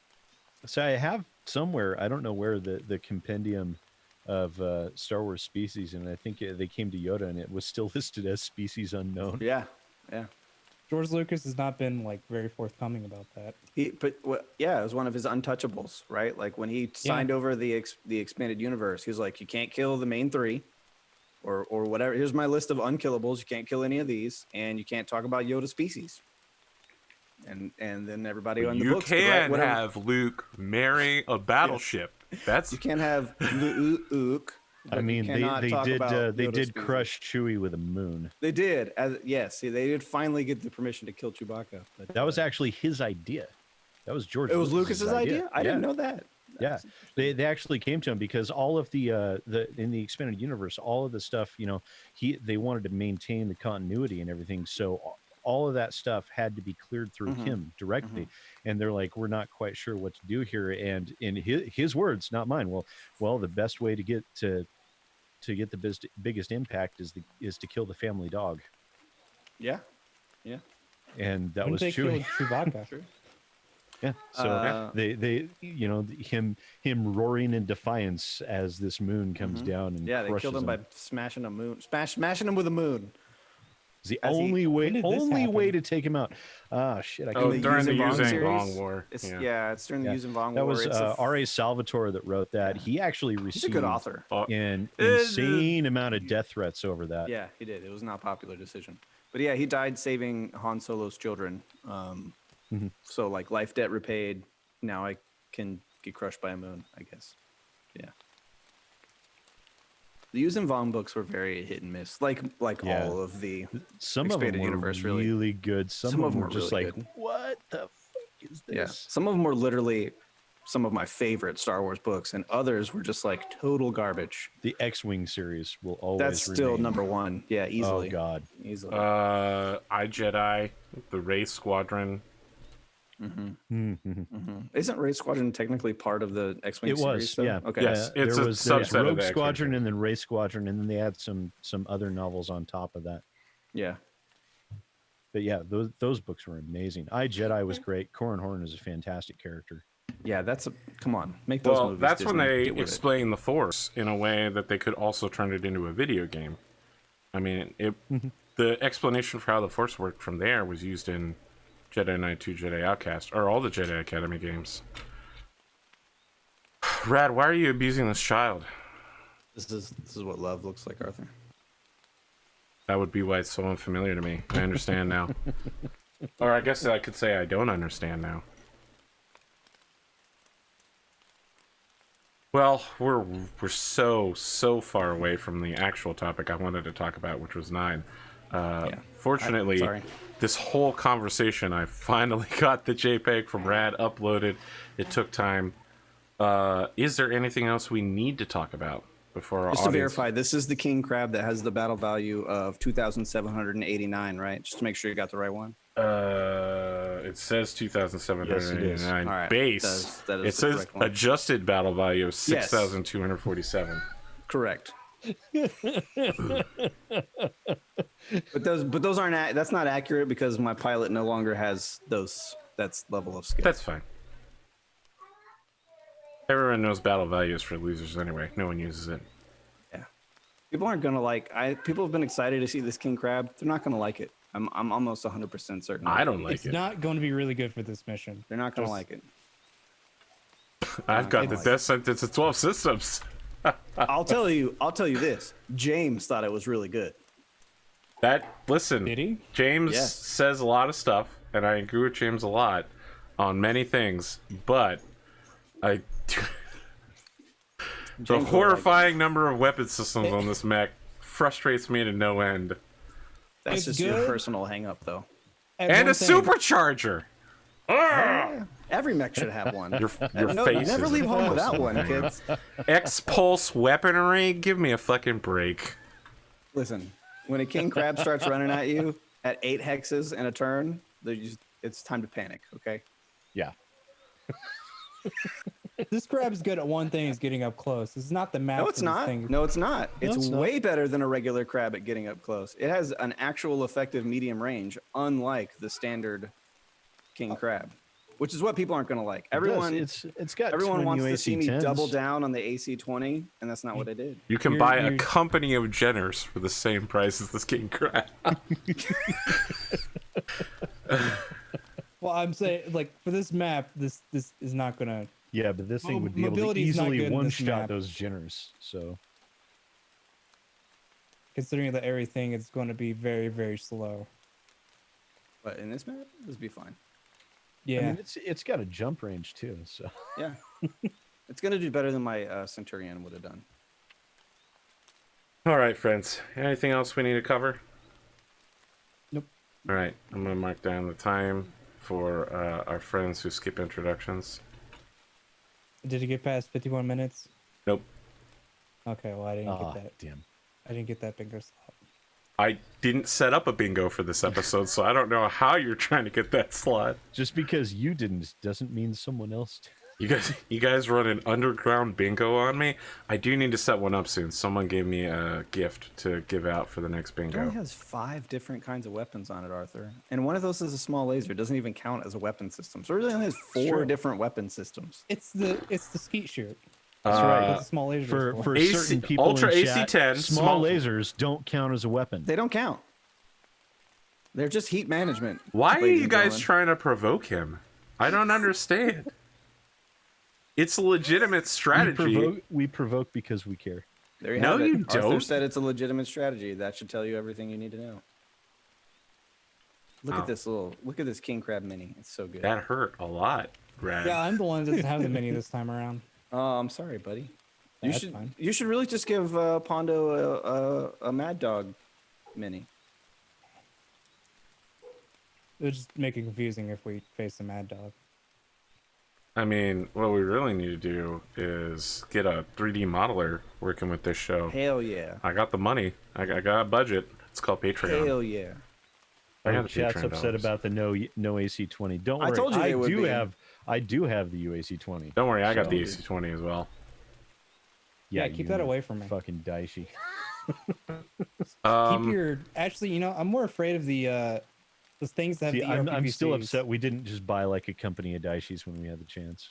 So I have somewhere, I don't know where, the compendium of Star Wars species, and I think they came to Yoda, and it was still listed as species unknown. Yeah. George Lucas has not been like very forthcoming about that. It was one of his untouchables, right? Like when he signed over the expanded universe, he was like, you can't kill the main 3 or whatever. Here's my list of unkillables. You can't kill any of these, and you can't talk about Yoda species. And then everybody on the You books can whatever. have Luke marry a battleship That's You can't have Luke. I but you mean, cannot talk about they Yoda's did species. crush Chewie with a moon. They did. Yes, see, they did finally get the permission to kill Chewbacca. But That was actually his idea. That was George. it was Lucas's Lucas's idea. I didn't Yeah. know that. Yeah, they actually came to him because all of the in the expanded universe, all of the stuff, you know, they wanted to maintain the continuity and everything. So all of that stuff had to be cleared through him directly, and they're like, we're not quite sure what to do here. And in his words, not mine. Well, the best way to get the biggest impact is to kill the family dog, Yeah. and that When was they Chewie. killed Chewbacca. True. Yeah. So they you know, him roaring in defiance as this moon comes down and Yeah, they crushes killed him by smashing a moon. Smashing him with a moon. It's the as he- only When did this way happen? to take him out. Ah, shit! I oh, can't. during the Yuuzhan Vong Yuuzhan series? Vong War. It's Yeah. it's during the Yeah. Yuuzhan Vong That War. was It's R.A. Salvatore that wrote that. Yeah. He actually He's a received good author. an insane amount of death threats over that. Yeah, he did. It was not a popular decision. But yeah, he died saving Han Solo's children. So like life debt repaid. Now I can get crushed by a moon, I guess. Yeah. The Yuuzhan Vong books were very hit and miss. Like Yeah. all of the Some of them Expanded were universe, really, really. good. Some of them were just really like, good. what the fuck is this? Yeah. Some of them were literally some of my favorite Star Wars books, and others were just like total garbage. The X-wing series will always. That's still remain. number one. Yeah, easily. Oh God. Easily. I Jedi, the Wraith Squadron. Isn't Wraith Squadron technically part of the X-Wing It series? was, though? yeah. Okay. Yes. It's a there was subset of Rogue the X-Wing Squadron series. and then Wraith Squadron, and then they had some other novels on top of that. Yeah. But yeah, those books were amazing. I Jedi was great. Corran Horn is a fantastic character. Yeah, come on. Make those Well, movies. that's when Disney. they Get with it. explain the Force in a way that they could also turn it into a video game. I mean, the explanation for how the Force worked from there was used in Jedi Knight 2, Jedi Outcast, or all the Jedi Academy games. Rad, why are you abusing this child? This is what love looks like, Arthur. That would be why it's so unfamiliar to me. I understand now. Or I guess I could say I don't understand now. Well, we're so far away from the actual topic I wanted to talk about, which was 9. Fortunately, sorry. this whole conversation, I finally got the JPEG from Rad uploaded. It took time. Is there anything else we need to talk about before our Just to audience? verify, this is the king crab that has the battle value of 2,789, right? Just to make sure you got the right one. It says 2,789 All right, base. that is It the says correct one. adjusted battle value of 6,247. Correct. but those aren't. That's not accurate because my pilot no longer has those. That's level of skill. That's fine. Everyone knows battle values for losers anyway. No one uses it. Yeah. People aren't gonna like. People have been excited to see this king crab. They're not gonna like it. I'm almost 100% certain. I don't like It's it. not going to be really good for this mission. They're not gonna Just- like it. I've got the It's- death sentence of 12 systems. I'll tell you this. James thought it was really good. Listen, Did he? James Yes. says a lot of stuff, and I agree with James a lot on many things, but the James horrifying number of weapon systems on this mech frustrates me to no end. That's It's just your good. personal hang up though. And a supercharger! Every mech should have one. Your No, face never is leave home without one, kids. X-Pulse weaponry? Give me a fucking break. Listen, when a king crab starts running at you at 8 hexes in a turn, it's time to panic, okay? Yeah. This crab's good at one thing: is getting up close. It's not the map. No, for it's this not. thing. No, it's not. It's it's not. way better than a regular crab at getting up close. It has an actual effective medium range, unlike the standard king crab, which is what people aren't going to like. Everyone, it's got everyone twin wants to UAC see me 10s. double down on the AC-20, and that's not what I did. You can You're- buy a you're- company of Jenners for the same price as this king crab. Well, I'm saying, like, for this map, this is not gonna. Yeah, but this thing would be able to Mobility's not easily good in this one-shot map. those Jenners. So Considering that everything is going to be very, very slow. But in this map, this would be fine. Yeah. I mean, it's got a jump range too. So Yeah. It's gonna do better than my Centurion would have done. All right, friends. Anything else we need to cover? Nope. All right, I'm gonna mark down the time for our friends who skip introductions. Did it get past 51 minutes? Nope. Okay, well I didn't Ah, get that. damn. I didn't get that bingo slot. I didn't set up a bingo for this episode, so I don't know how you're trying to get that slot. Just because you didn't doesn't mean someone else did. You guys run an underground bingo on me. I do need to set one up soon. Someone gave me a gift to give out for the next It only bingo. has 5 different kinds of weapons on it, Arthur. And one of those is a small laser. It doesn't even count as a weapon system. So it really only has 4 different weapon systems. It's the skeet shoot. That's What right. the small lasers For AC certain people Ultra in chat, AC-10, small small- lasers don't count as a weapon. They don't count. They're just heat management. Why are ladies you and guys gentlemen. trying to provoke him? I don't understand. It's a legitimate strategy. We provoke because we care. There you No, have it. you Arthur don't. said it's a legitimate strategy. That should tell you everything you need to know. Look Wow. at this look at this king crab mini. It's so good. That hurt a lot, Brad. Yeah, I'm the one that doesn't have the mini this time around. Oh, I'm sorry, buddy. You That's should fine. you should really just give Pondo a Mad Dog mini. It would just make it confusing if we face a Mad Dog. I mean, what we really need to do is get a 3D modeler working with this show. Hell yeah. I got the money. I got a budget. It's called Patreon. Hell yeah. I got Oh, the chat's Patreon upset dollars. about the no AC-20. Don't I worry. told you they would be. I do have the UAC-20. Don't worry, I got So- the AC-20 as well. Yeah, keep that away from me. Fucking Daishi. Keep your actually, I'm more afraid of the things that have See, the I'm still ERPPCs. upset we didn't just buy like a company of Daishis when we had the chance.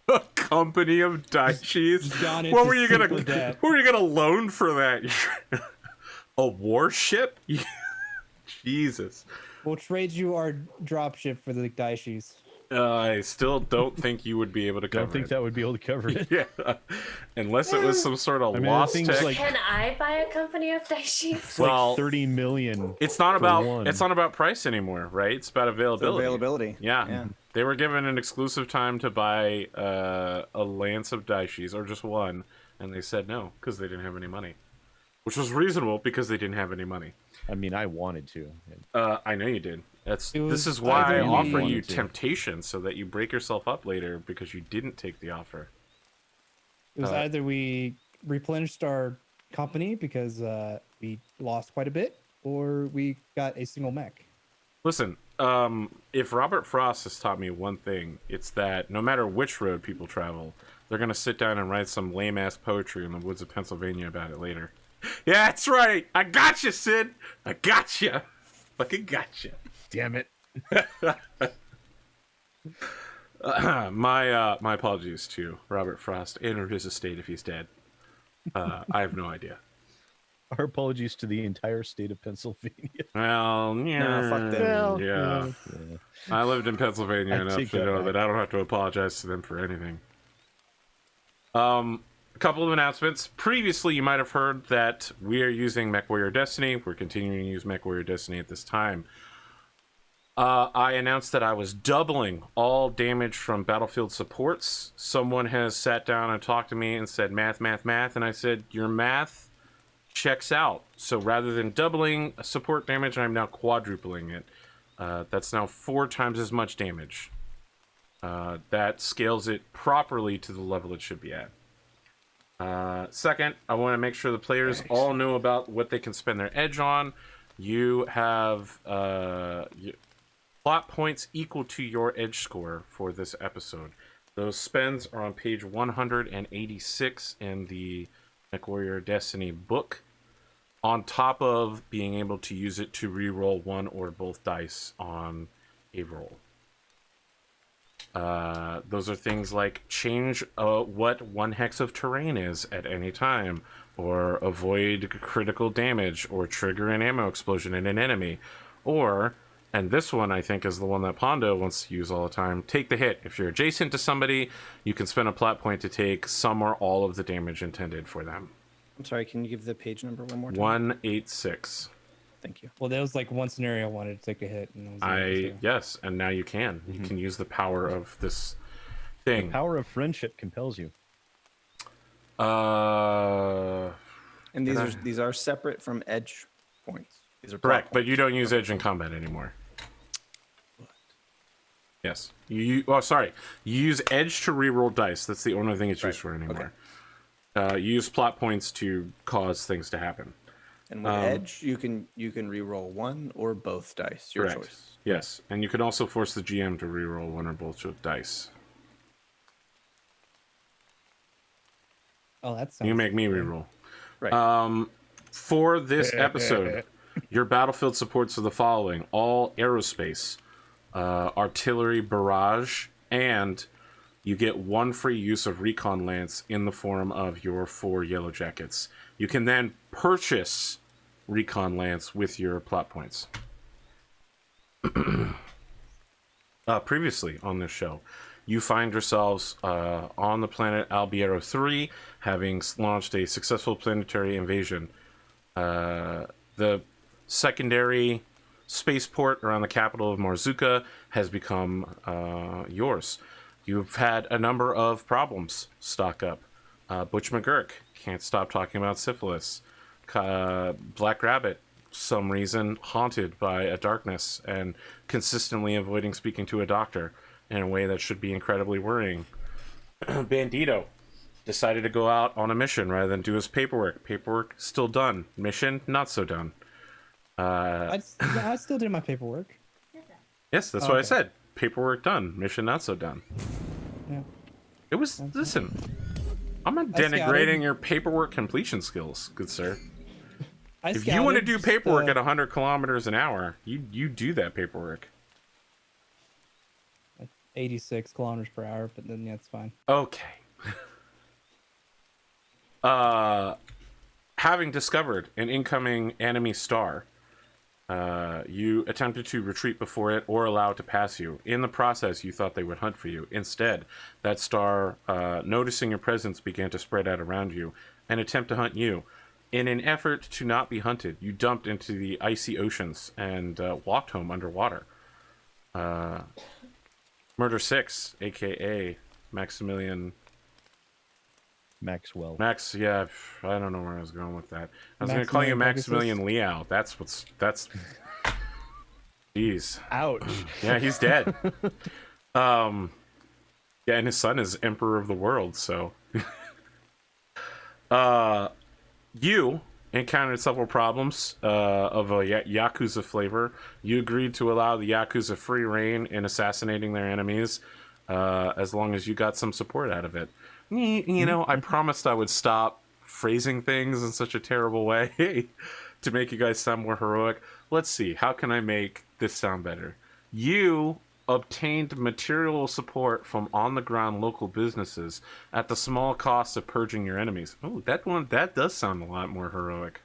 A company of Daishis. gone What into were you gonna? super debt. What were you gonna loan for that? A warship? Jesus. We'll trade you our dropship for the Daishis. I still don't think you would be able to cover Don't think it. that would be able to cover it. Yeah, unless it was some sort of I mean, the lost thing's tech. like- Can I buy a company of Daishis? It's Well, like 30 million. it's not for about one. it's not about price anymore, right? It's about availability. Availability. Yeah. They were given an exclusive time to buy a lance of Daishis, or just one, and they said no because they didn't have any money, which was reasonable because they didn't have any money. I mean, I wanted to. I know you did. This was is why I either offer we- you temptation so that you break yourself up later because you didn't take the offer. It was either we replenished our company because we lost quite a bit, or we got a single mech. Listen, if Robert Frost has taught me one thing, it's that no matter which road people travel, they're gonna sit down and write some lame ass poetry in the woods of Pennsylvania about it later. Yeah, that's right. I got you, Sid. I got you. Fucking got you. Damn it. My apologies to Robert Frost and his estate if he's dead. I have no idea. Our apologies to the entire state of Pennsylvania. Well, yeah, fuck them. yeah. I lived in Pennsylvania I enough take to that know back. that I don't have to apologize to them for anything. A couple of announcements. Previously, you might have heard that we are using Mechwarrior Destiny. We're continuing to use Mechwarrior Destiny at this time. I announced that I was doubling all damage from battlefield supports. Someone has sat down and talked to me and said, math, math, math. And I said, your math checks out. So rather than doubling support damage, I'm now quadrupling it. That's now 4 times as much damage. That scales it properly to the level it should be at. Second, I want to make sure the players all know about what they can spend their edge on. You have plot points equal to your edge score for this episode. Those spends are on page 186 in the Mechwarrior Destiny book, on top of being able to use it to re-roll one or both dice on a roll. Those are things like change what 1 hex of terrain is at any time, or avoid critical damage, or trigger an ammo explosion in an enemy, or, and this one I think is the one that Pondo wants to use all the time, take the hit. If you're adjacent to somebody, you can spend a plot point to take some or all of the damage intended for them. I'm sorry, can you give the page number one more time? 186. Thank you. Well, there was like one scenario I wanted to take a hit, and it was the other two. Yes, and now you can. You can use the power of this Thing. Power of friendship compels you. Uh, And Did these are separate from edge points. These are plot correct, but you points. don't use edge in combat anymore. Yes. Oh, sorry. You use edge to reroll dice. That's the only thing it's used for anymore. You use plot points to cause things to happen. And with edge, you can re-roll one or both dice. Your Correct. choice. Yes, and you can also force the GM to reroll one or both dice. Oh, that sounds. You make me good. reroll. Right. For this episode, your battlefield supports are the following: all aerospace, artillery barrage, and you get one free use of recon lance in the form of your 4 yellow jackets. You can then purchase recon lance with your plot points. Previously on this show, you find yourselves on the planet Albiero 3, having launched a successful planetary invasion. The secondary spaceport around the capital of Marzuka has become yours. You've had a number of problems stock up. Butch McGurk can't stop talking about syphilis. Black Rabbit, some reason, haunted by a darkness and consistently avoiding speaking to a doctor in a way that should be incredibly worrying. Bandito decided to go out on a mission rather than do his paperwork. Paperwork still done. Mission not so done. I still did my paperwork. Yes, that's what I Okay. said. Paperwork done. Mission not so done. Yeah. It was. Listen, I'm not I scouted. denigrating your paperwork completion skills, good sir. I If you want to scouted, do just, paperwork at 100 kilometers an hour, you do that paperwork. 86 kilometers per hour, but then yeah, it's fine. Okay. Having discovered an incoming enemy star, you attempted to retreat before it or allow it to pass you. In the process, you thought they would hunt for you. Instead, that star, noticing your presence, began to spread out around you and attempt to hunt you. In an effort to not be hunted, you dumped into the icy oceans and walked home underwater. Murder 6, a.k.a. Maximilian... Maxwell. Max, yeah, I don't know where I was going with that. I was going to call you Maximilian Maximilian Liao. That's... Jeez. Ouch. Yeah, he's dead. Yeah, and his son is Emperor of the World, so... You encountered several problems of a Yakuza flavor. You agreed to allow the Yakuza free reign in assassinating their enemies, as long as you got some support out of it. You know, I promised I would stop phrasing things in such a terrible way to make you guys sound more heroic. Let's see, how can I make this sound better? You obtained material support from on-the-ground local businesses at the small cost of purging your enemies. Oh, that does sound a lot more heroic.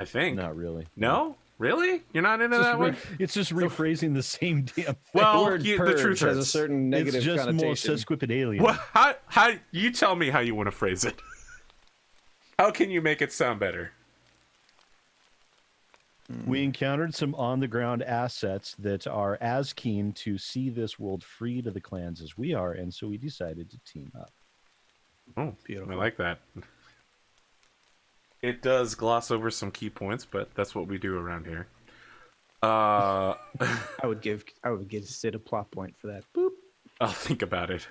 I think. Not really. No? Really? You're not into that one? It's just rephrasing the same damn thing. Well, word the purge truth has a is, certain negative it's just more connotation. sesquipedalian. well, how you tell me how you want to phrase it. How can you make it sound better? We encountered some on-the-ground assets that are as keen to see this world free to the clans as we are, and so we decided to team up. Oh, beautiful. I like that. It does gloss over some key points, but that's what we do around here. I would give Sid a plot point for that. Boop. I'll think about it.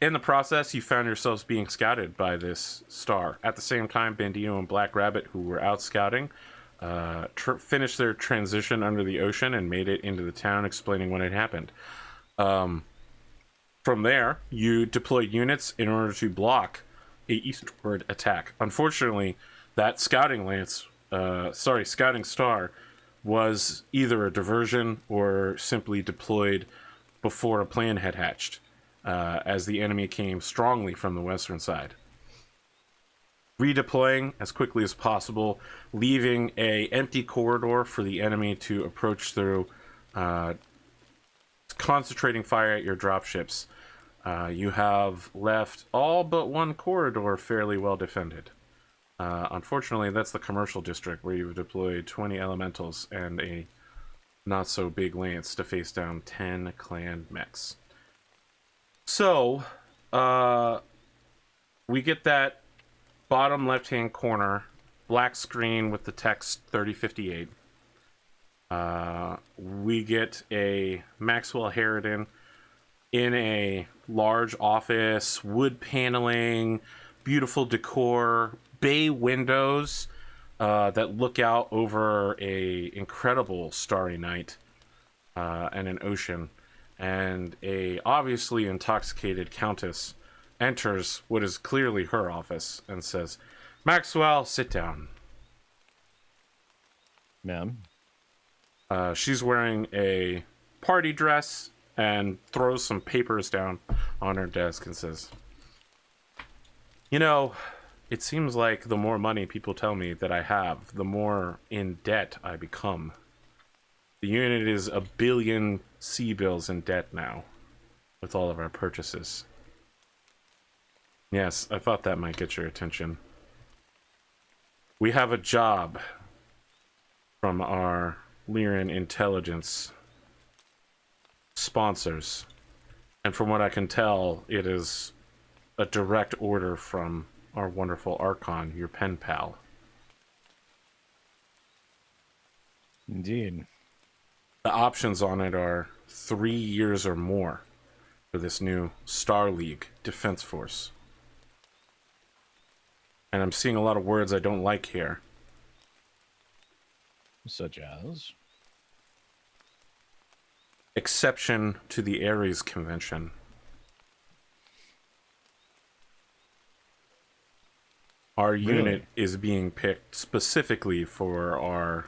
In the process, you found yourselves being scouted by this star. At the same time, Bandito and Black Rabbit, who were out scouting, finished their transition under the ocean and made it into the town, explaining what had happened. From there, you deployed units in order to block a eastward attack. Unfortunately, that scouting star was either a diversion or simply deployed before a plan had hatched, as the enemy came strongly from the western side. Redeploying as quickly as possible, leaving an empty corridor for the enemy to approach through, concentrating fire at your dropships. You have left all but one corridor fairly well defended. Unfortunately, that's the commercial district where you've deployed 20 elementals and a not so big lance to face down 10 clan mechs. So, we get that bottom left-hand corner, black screen with the text 3058. We get a Maxwell Harridan in a large office, wood paneling, beautiful decor, bay windows that look out over a incredible starry night and an ocean. And a obviously intoxicated countess enters what is clearly her office and says, "Maxwell, sit down." Ma'am. She's wearing a party dress and throws some papers down on her desk and says, "You know, it seems like the more money people tell me that I have, the more in debt I become. The unit is 1 billion C-bills in debt now, with all of our purchases. Yes, I thought that might get your attention. We have a job from our Lyran intelligence sponsors, and from what I can tell, it is a direct order from our wonderful Archon, your pen pal." Indeed. The options on it are 3 years or more for this new Star League Defense Force. And I'm seeing a lot of words I don't like here. Such as? Exception to the Ares Convention. Our unit is being picked specifically for our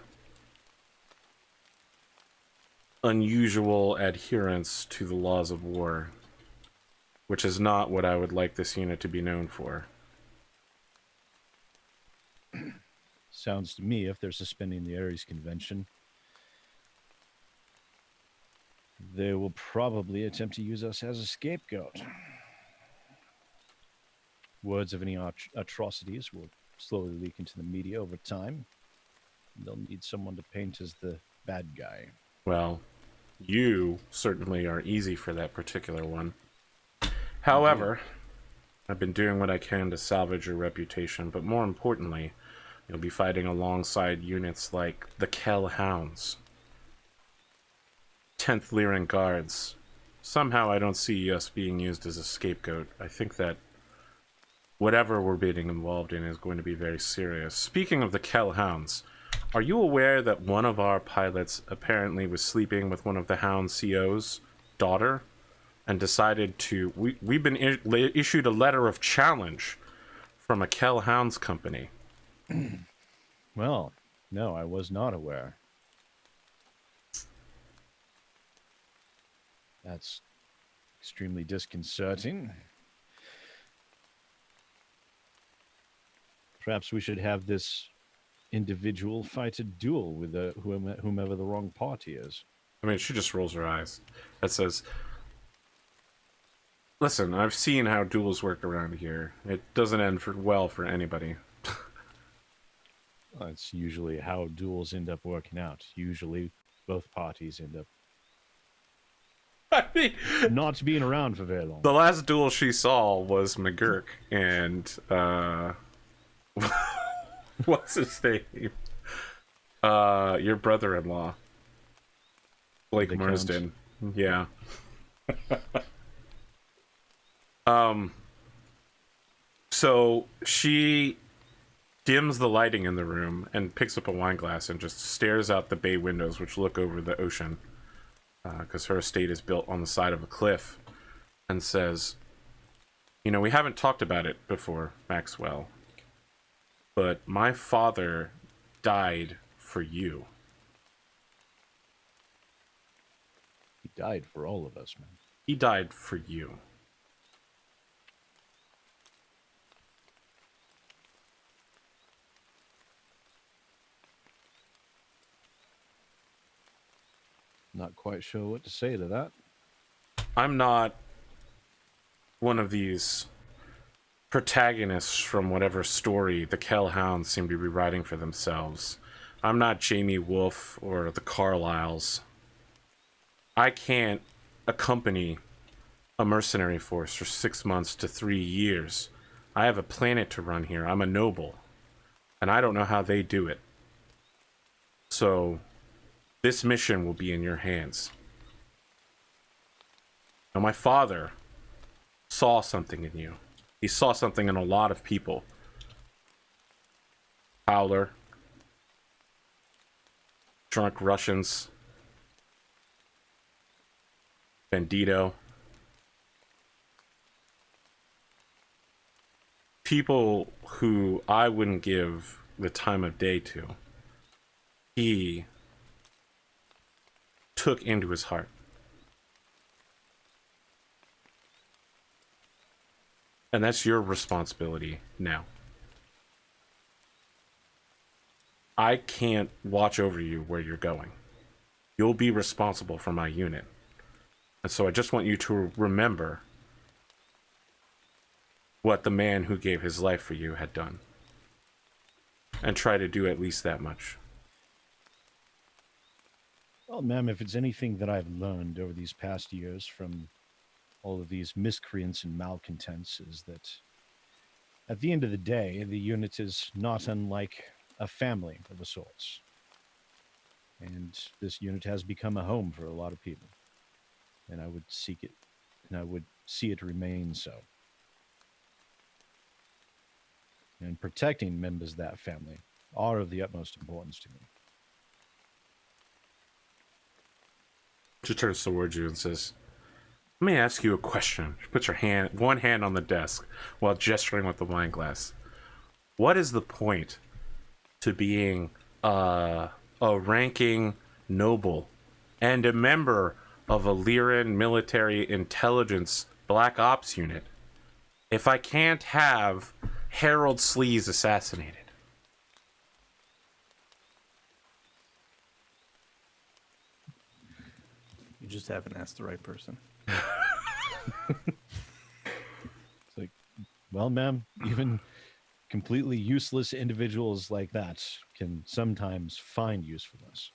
unusual adherence to the laws of war, which is not what I would like this unit to be known for. Sounds to me, if they're suspending the Ares Convention, they will probably attempt to use us as a scapegoat. Words of any atrocities will slowly leak into the media over time. They'll need someone to paint as the bad guy. Well, you certainly are easy for that particular one. However, I've been doing what I can to salvage your reputation, but more importantly, you'll be fighting alongside units like the Kell Hounds, 10th Lyran Guards. Somehow I don't see us being used as a scapegoat. I think that whatever we're being involved in is going to be very serious. Speaking of the Kell Hounds, are you aware that one of our pilots apparently was sleeping with one of the Hound CO's daughter and decided to... We've been issued a letter of challenge from a Kell Hounds company. Well, no, I was not aware. That's extremely disconcerting. Perhaps we should have this individual fight a duel with whomever the wrong party is. I mean, she just rolls her eyes. That says, "Listen, I've seen how duels work around here. It doesn't end well for anybody." That's usually how duels end up working out. Usually both parties end up I mean, not being around for very long. the last duel she saw was McGurk and, what's his name? Your brother-in-law. Blake The Marsden. Yeah. So she dims the lighting in the room and picks up a wine glass and just stares out the bay windows, which look over the ocean, because her estate is built on the side of a cliff, and says, "You know, we haven't talked about it before, Maxwell, but my father died for you." He died for all of us, man. He died for you. Not quite sure what to say to that. I'm not one of these protagonists from whatever story the Kell Hounds seem to be writing for themselves. I'm not Jamie Wolfe or the Carlyles. I can't accompany a mercenary force for 6 months to 3 years. I have a planet to run here. I'm a noble. And I don't know how they do it. So, this mission will be in your hands. Now, my father saw something in you. He saw something in a lot of people. Howler. Drunk Russians. Bandito. People who I wouldn't give the time of day to. He took into his heart. And that's your responsibility now. I can't watch over you where you're going. You'll be responsible for my unit. And so I just want you to remember what the man who gave his life for you had done. And try to do at least that much. Well, ma'am, if it's anything that I've learned over these past years from all of these miscreants and malcontents, is that at the end of the day, the unit is not unlike a family of a sorts. And this unit has become a home for a lot of people. And I would seek it, and I would see it remain so. And protecting members of that family are of the utmost importance to me. She turns towards you and says, "Let me ask you a question." She puts her one hand on the desk while gesturing with the wine glass. What is the point to being a ranking noble and a member of a Lyran military intelligence black ops unit if I can't have Harold Sleaze assassinated? You just haven't asked the right person. It's like, well, ma'am, even completely useless individuals like that can sometimes find usefulness.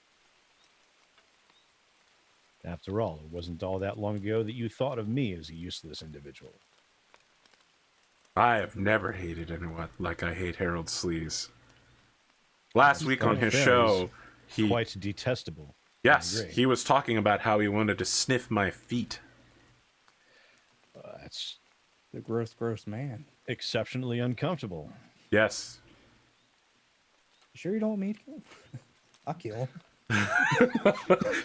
After all, it wasn't all that long ago that you thought of me as a useless individual. I have never hated anyone like I hate Harold Sleaze. Last week on his show, he... Quite detestable. Yes, he was talking about how he wanted to sniff my feet. That's The gross man. exceptionally uncomfortable. Yes. You sure you don't want me to kill him? I'll kill him.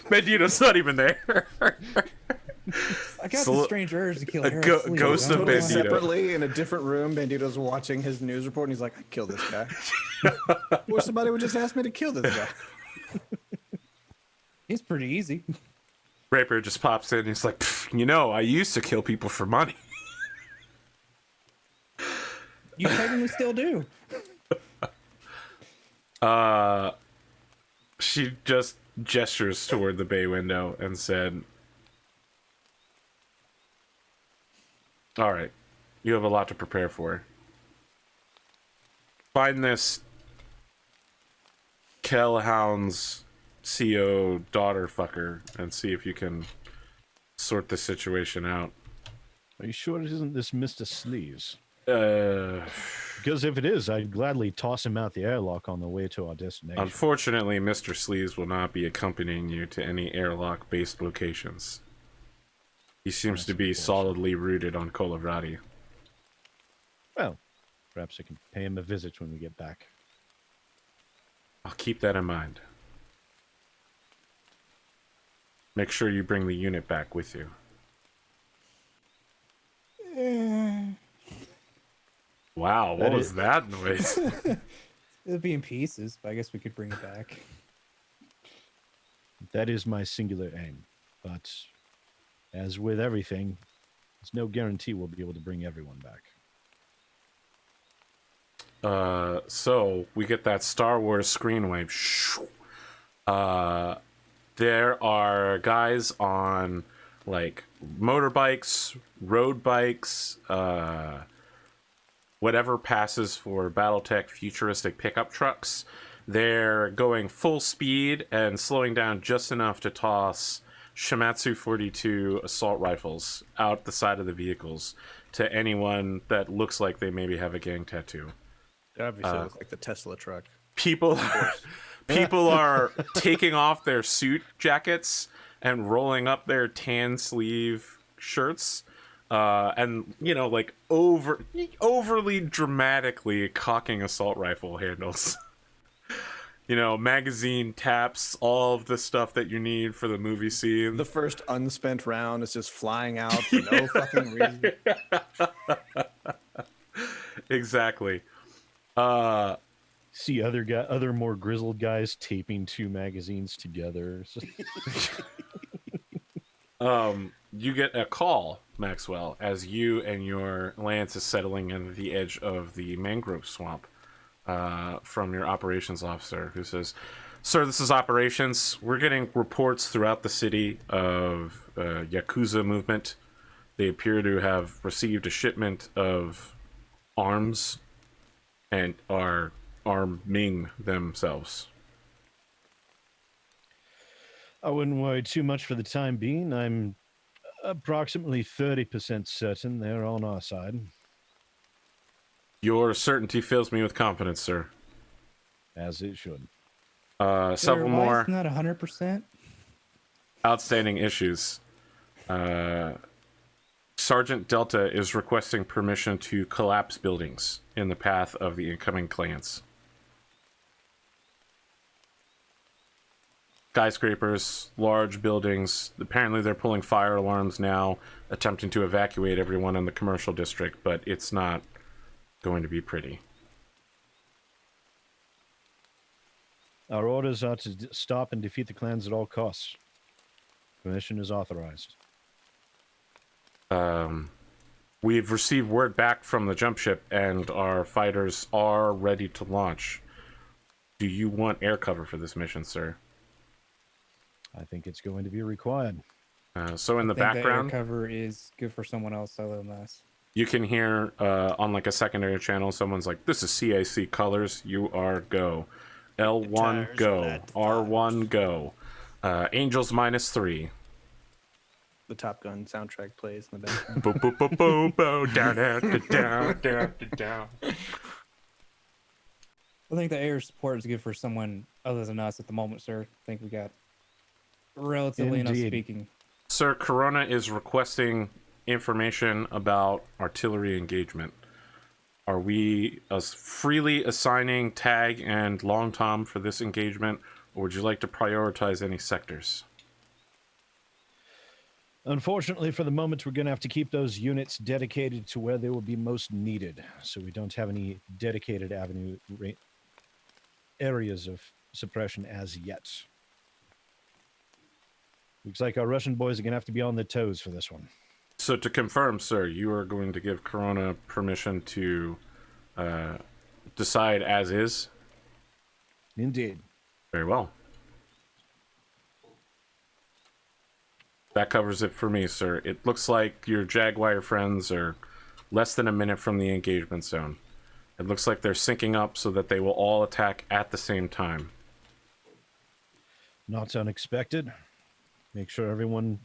Bandito's not even there. I got the strange urge to kill Harold Sleaze. ghost of Totally Bandito. separately in a different room, Bandito's watching his news report, and he's like, "I killed this guy." Or somebody would just ask me to kill this guy. It's pretty easy. Raper just pops in and he's like, "You know, I used to kill people for money." You technically still do. She just gestures toward the bay window and said, "All right, you have a lot to prepare for. Find this Kellhound's CO daughter fucker and see if you can sort the situation out." Are you sure it isn't this Mr. Sleaze? Uh, Because if it is, I'd gladly toss him out the airlock on the way to our destination. Unfortunately, Mr. Sleaze will not be accompanying you to any airlock-based locations. He seems to be solidly rooted on Kolavrati. Well, perhaps I can pay him a visit when we get back. I'll keep that in mind. Make sure you bring the unit back with you. Wow, what was that noise? It'll be in pieces, but I guess we could bring it back. That is my singular aim. But as with everything, there's no guarantee we'll be able to bring everyone back. So we get that Star Wars screen wave. There are guys on like motorbikes, road bikes, whatever passes for Battletech futuristic pickup trucks. They're going full speed and slowing down just enough to toss Shimatsu 42 assault rifles out the side of the vehicles to anyone that looks like they maybe have a gang tattoo. It obviously looks like the Tesla truck. People are taking off their suit jackets and rolling up their tan sleeve shirts, and like overly dramatically cocking assault rifle handles. Magazine taps, all of the stuff that you need for the movie scene. The first unspent round is just flying out for no fucking reason. Exactly. See other more grizzled guys taping 2 magazines together. You get a call, Maxwell, as you and your lance is settling in the edge of the mangrove swamp, from your operations officer, who says, "Sir, this is operations. We're getting reports throughout the city of Yakuza movement. They appear to have received a shipment of arms and are arming themselves." I wouldn't worry too much for the time being. I'm approximately 30% certain they're on our side. Your certainty fills me with confidence, sir. As it should. Several more Not 100%. outstanding issues. Sergeant Delta is requesting permission to collapse buildings in the path of the incoming clans. Skyscrapers, large buildings. Apparently they're pulling fire alarms now, attempting to evacuate everyone in the commercial district, but it's not going to be pretty. Our orders are to stop and defeat the clans at all costs. Permission is authorized. We've received word back from the jump ship, and our fighters are ready to launch. Do you want air cover for this mission, sir? I think it's going to be required. So in the I think background, the air cover is good for someone else other than us. you can hear on like a secondary channel, someone's like, "This is CIC colors. You are go. L1 Tires go. led R1 go. Angels -3. The Top Gun soundtrack plays in the back. Bo bo bo bo bo down down down down down. I think the air support is good for someone other than us at the moment, sir. I think we got relatively enough Indeed. speaking. Sir, Corona is requesting information about artillery engagement. Are we freely assigning Tag and Long Tom for this engagement, or would you like to prioritize any sectors? Unfortunately, for the moment, we're going to have to keep those units dedicated to where they will be most needed. So we don't have any dedicated areas of suppression as yet. Looks like our Russian boys are going to have to be on their toes for this one. So to confirm, sir, you are going to give Corona permission to decide as is? Indeed. Very well. That covers it for me, sir. It looks like your Jaguar friends are less than a minute from the engagement zone. It looks like they're syncing up so that they will all attack at the same time. Not unexpected. Make sure everyone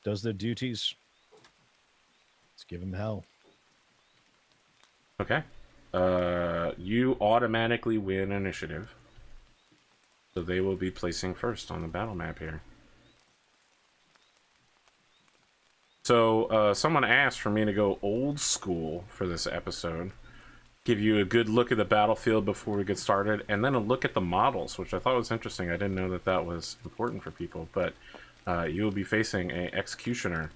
does their duties. Let's give them hell. Okay. You automatically win initiative. So they will be placing first on the battle map here. So someone asked for me to go old school for this episode. Give you a good look at the battlefield before we get started, and then a look at the models, which I thought was interesting. I didn't know that that was important for people, but you will be facing a Executioner,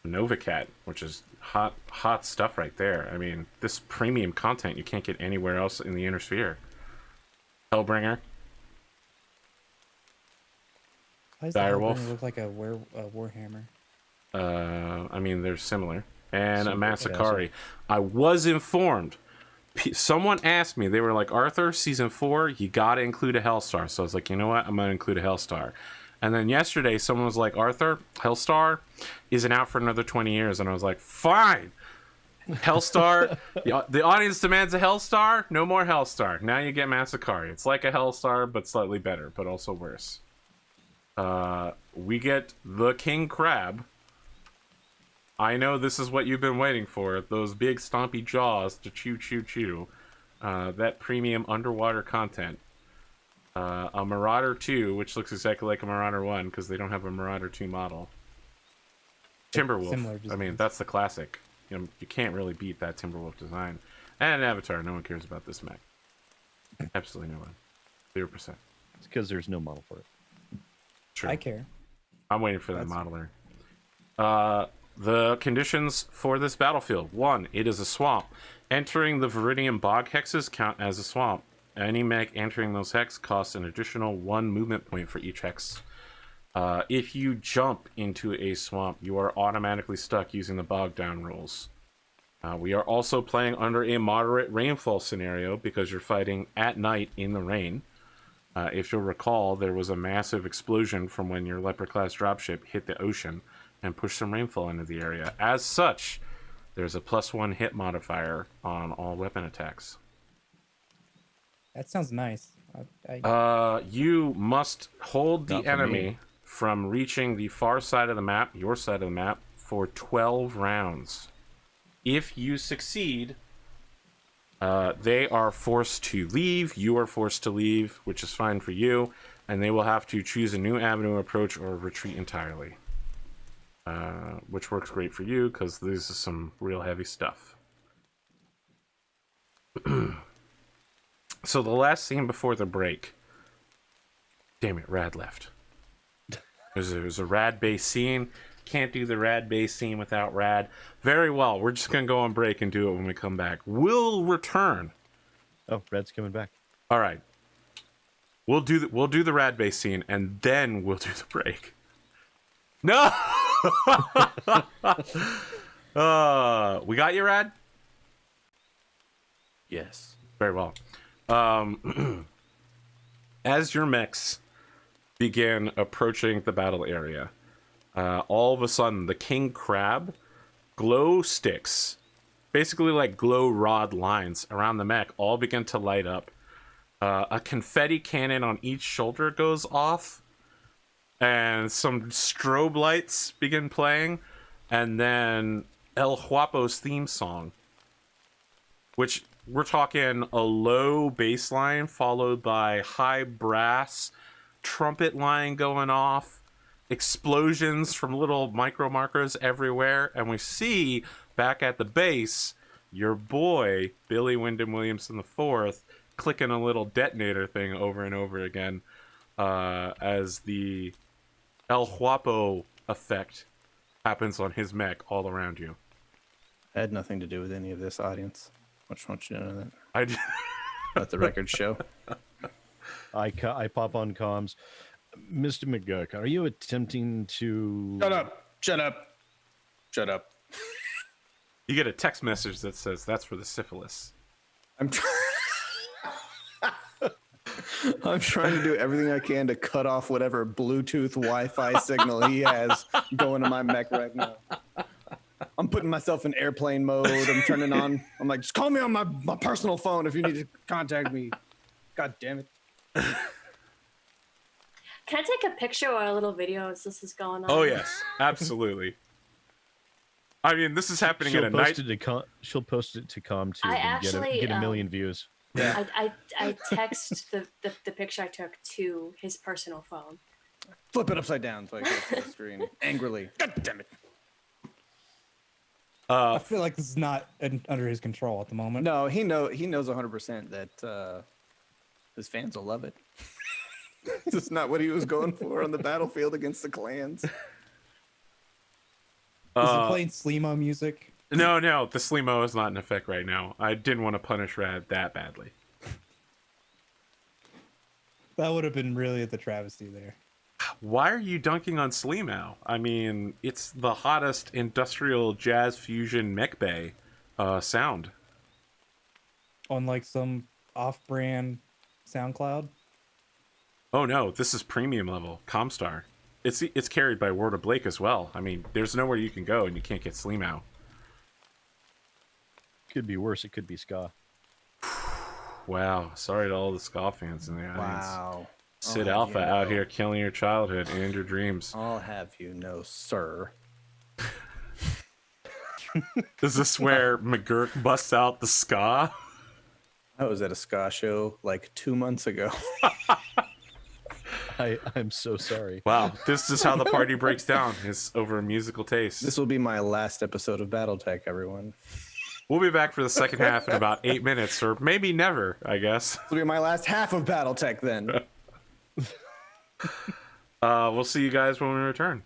Novacat, which is hot stuff right there. I mean, this premium content you can't get anywhere else in the Inner Sphere. Hellbringer. Why does the Direwolf. Hellbringer look like a Warhammer? I mean, they're similar. And a Similar, Masakari. I was informed. Someone asked me, they were like, Arthur, season 4, you gotta include a Hellstar. So I was like, you know what? I'm gonna include a Hellstar. And then yesterday, someone was like, Arthur, Hellstar isn't out for another 20 years. And I was like, fine. Hellstar. The audience demands a Hellstar. No more Hellstar. Now you get Masakari. It's like a Hellstar, but slightly better, but also worse. we get the king crab. I know this is what you've been waiting for. Those big stompy jaws to chew, chew, chew. That premium underwater content. A Marauder 2, which looks exactly like a Marauder 1 because they don't have a Marauder 2 model. Timberwolf. Similar I mean, designs. that's the classic. You can't really beat that Timberwolf design. And an Avatar. No one cares about this mech. Absolutely no one. 0%. It's because there's no model for it. True. I care. I'm waiting for the That's- modeler. The conditions for this battlefield. 1, it is a swamp. Entering the Viridian Bog hexes count as a swamp. Any mech entering those hexes costs an additional 1 movement point for each hex. If you jump into a swamp, you are automatically stuck using the bog down rules. We are also playing under a moderate rainfall scenario because you're fighting at night in the rain. If you'll recall, there was a massive explosion from when your Leopard class dropship hit the ocean and pushed some rainfall into the area. As such, there's a +1 hit modifier on all weapon attacks. That sounds nice. I You must hold the Not for me. enemy from reaching the far side of the map, your side of the map, for 12 rounds. If you succeed, they are forced to leave. You are forced to leave, which is fine for you, and they will have to choose a new avenue of approach or retreat entirely. Which works great for you because this is some real heavy stuff. So the last scene before the break. Damn it, Rad left. There's a Rad base scene. Can't do the Rad base scene without Rad. Very well. We're just gonna go on break and do it when we come back. We'll return. Oh, Red's coming back. All right. We'll do the Rad base scene and then we'll do the break. No. We got you, Rad? Yes. Very well. As your mechs begin approaching the battle area, all of a sudden the king crab glow sticks, basically like glow rod lines around the mech, all begin to light up. A confetti cannon on each shoulder goes off, and some strobe lights begin playing, and then El Huapo's theme song, which we're talking a low bass line followed by high brass trumpet line going off, explosions from little micro markers everywhere, and we see back at the base your boy Billy Wyndham Williamson IV clicking a little detonator thing over and over again as the El Huapo effect happens on his mech all around you. I had nothing to do with any of this, audience. I just want you to know that. I d- Let the record show. I pop on comms. Mr. McGurk, are you attempting to... Shut up! Shut up! Shut up! You get a text message that says that's for the syphilis. I'm I'm trying to do everything I can to cut off whatever Bluetooth Wi-Fi signal he has going to my mech right now. I'm putting myself in airplane mode. I'm turning on. I'm like, just call me on my personal phone if you need to contact me. God damn it. Can I take a picture or a little video as this is going on? Oh yes, absolutely. I mean, this is happening She'll at a night. she'll post it to com too I and actually, get a million views. I text the picture I took to his personal phone. Flip it upside down so I can see the screen angrily. God damn it. I feel like this is not under his control at the moment. No, he knows 100% that his fans will love it. This is not what he was going for on the battlefield against the clans. Is he playing Slimo music? No, the Slimo is not in effect right now. I didn't want to punish Rad that badly. That would have been really the travesty there. Why are you dunking on Slimo? I mean, it's the hottest industrial jazz fusion mech bay sound. On like some off-brand SoundCloud? Oh no, this is premium level Comstar. It's carried by Word of Blake as well. I mean, there's nowhere you can go and you can't get Slimo. Could be worse. It could be ska. Wow, sorry to all the ska fans in the audience. Wow. SidAlpha out here killing your childhood and your dreams. I'll have you know, sir. Is this where McGurk busts out the ska? I was at a ska show like 2 months ago. I'm so sorry. Wow, this is how the party breaks down. It's over musical taste. This will be my last episode of Battletech, everyone. We'll be back for the second half in about 8 minutes, or maybe never, I guess. This will be my last half of Battletech then. We'll see you guys when we return.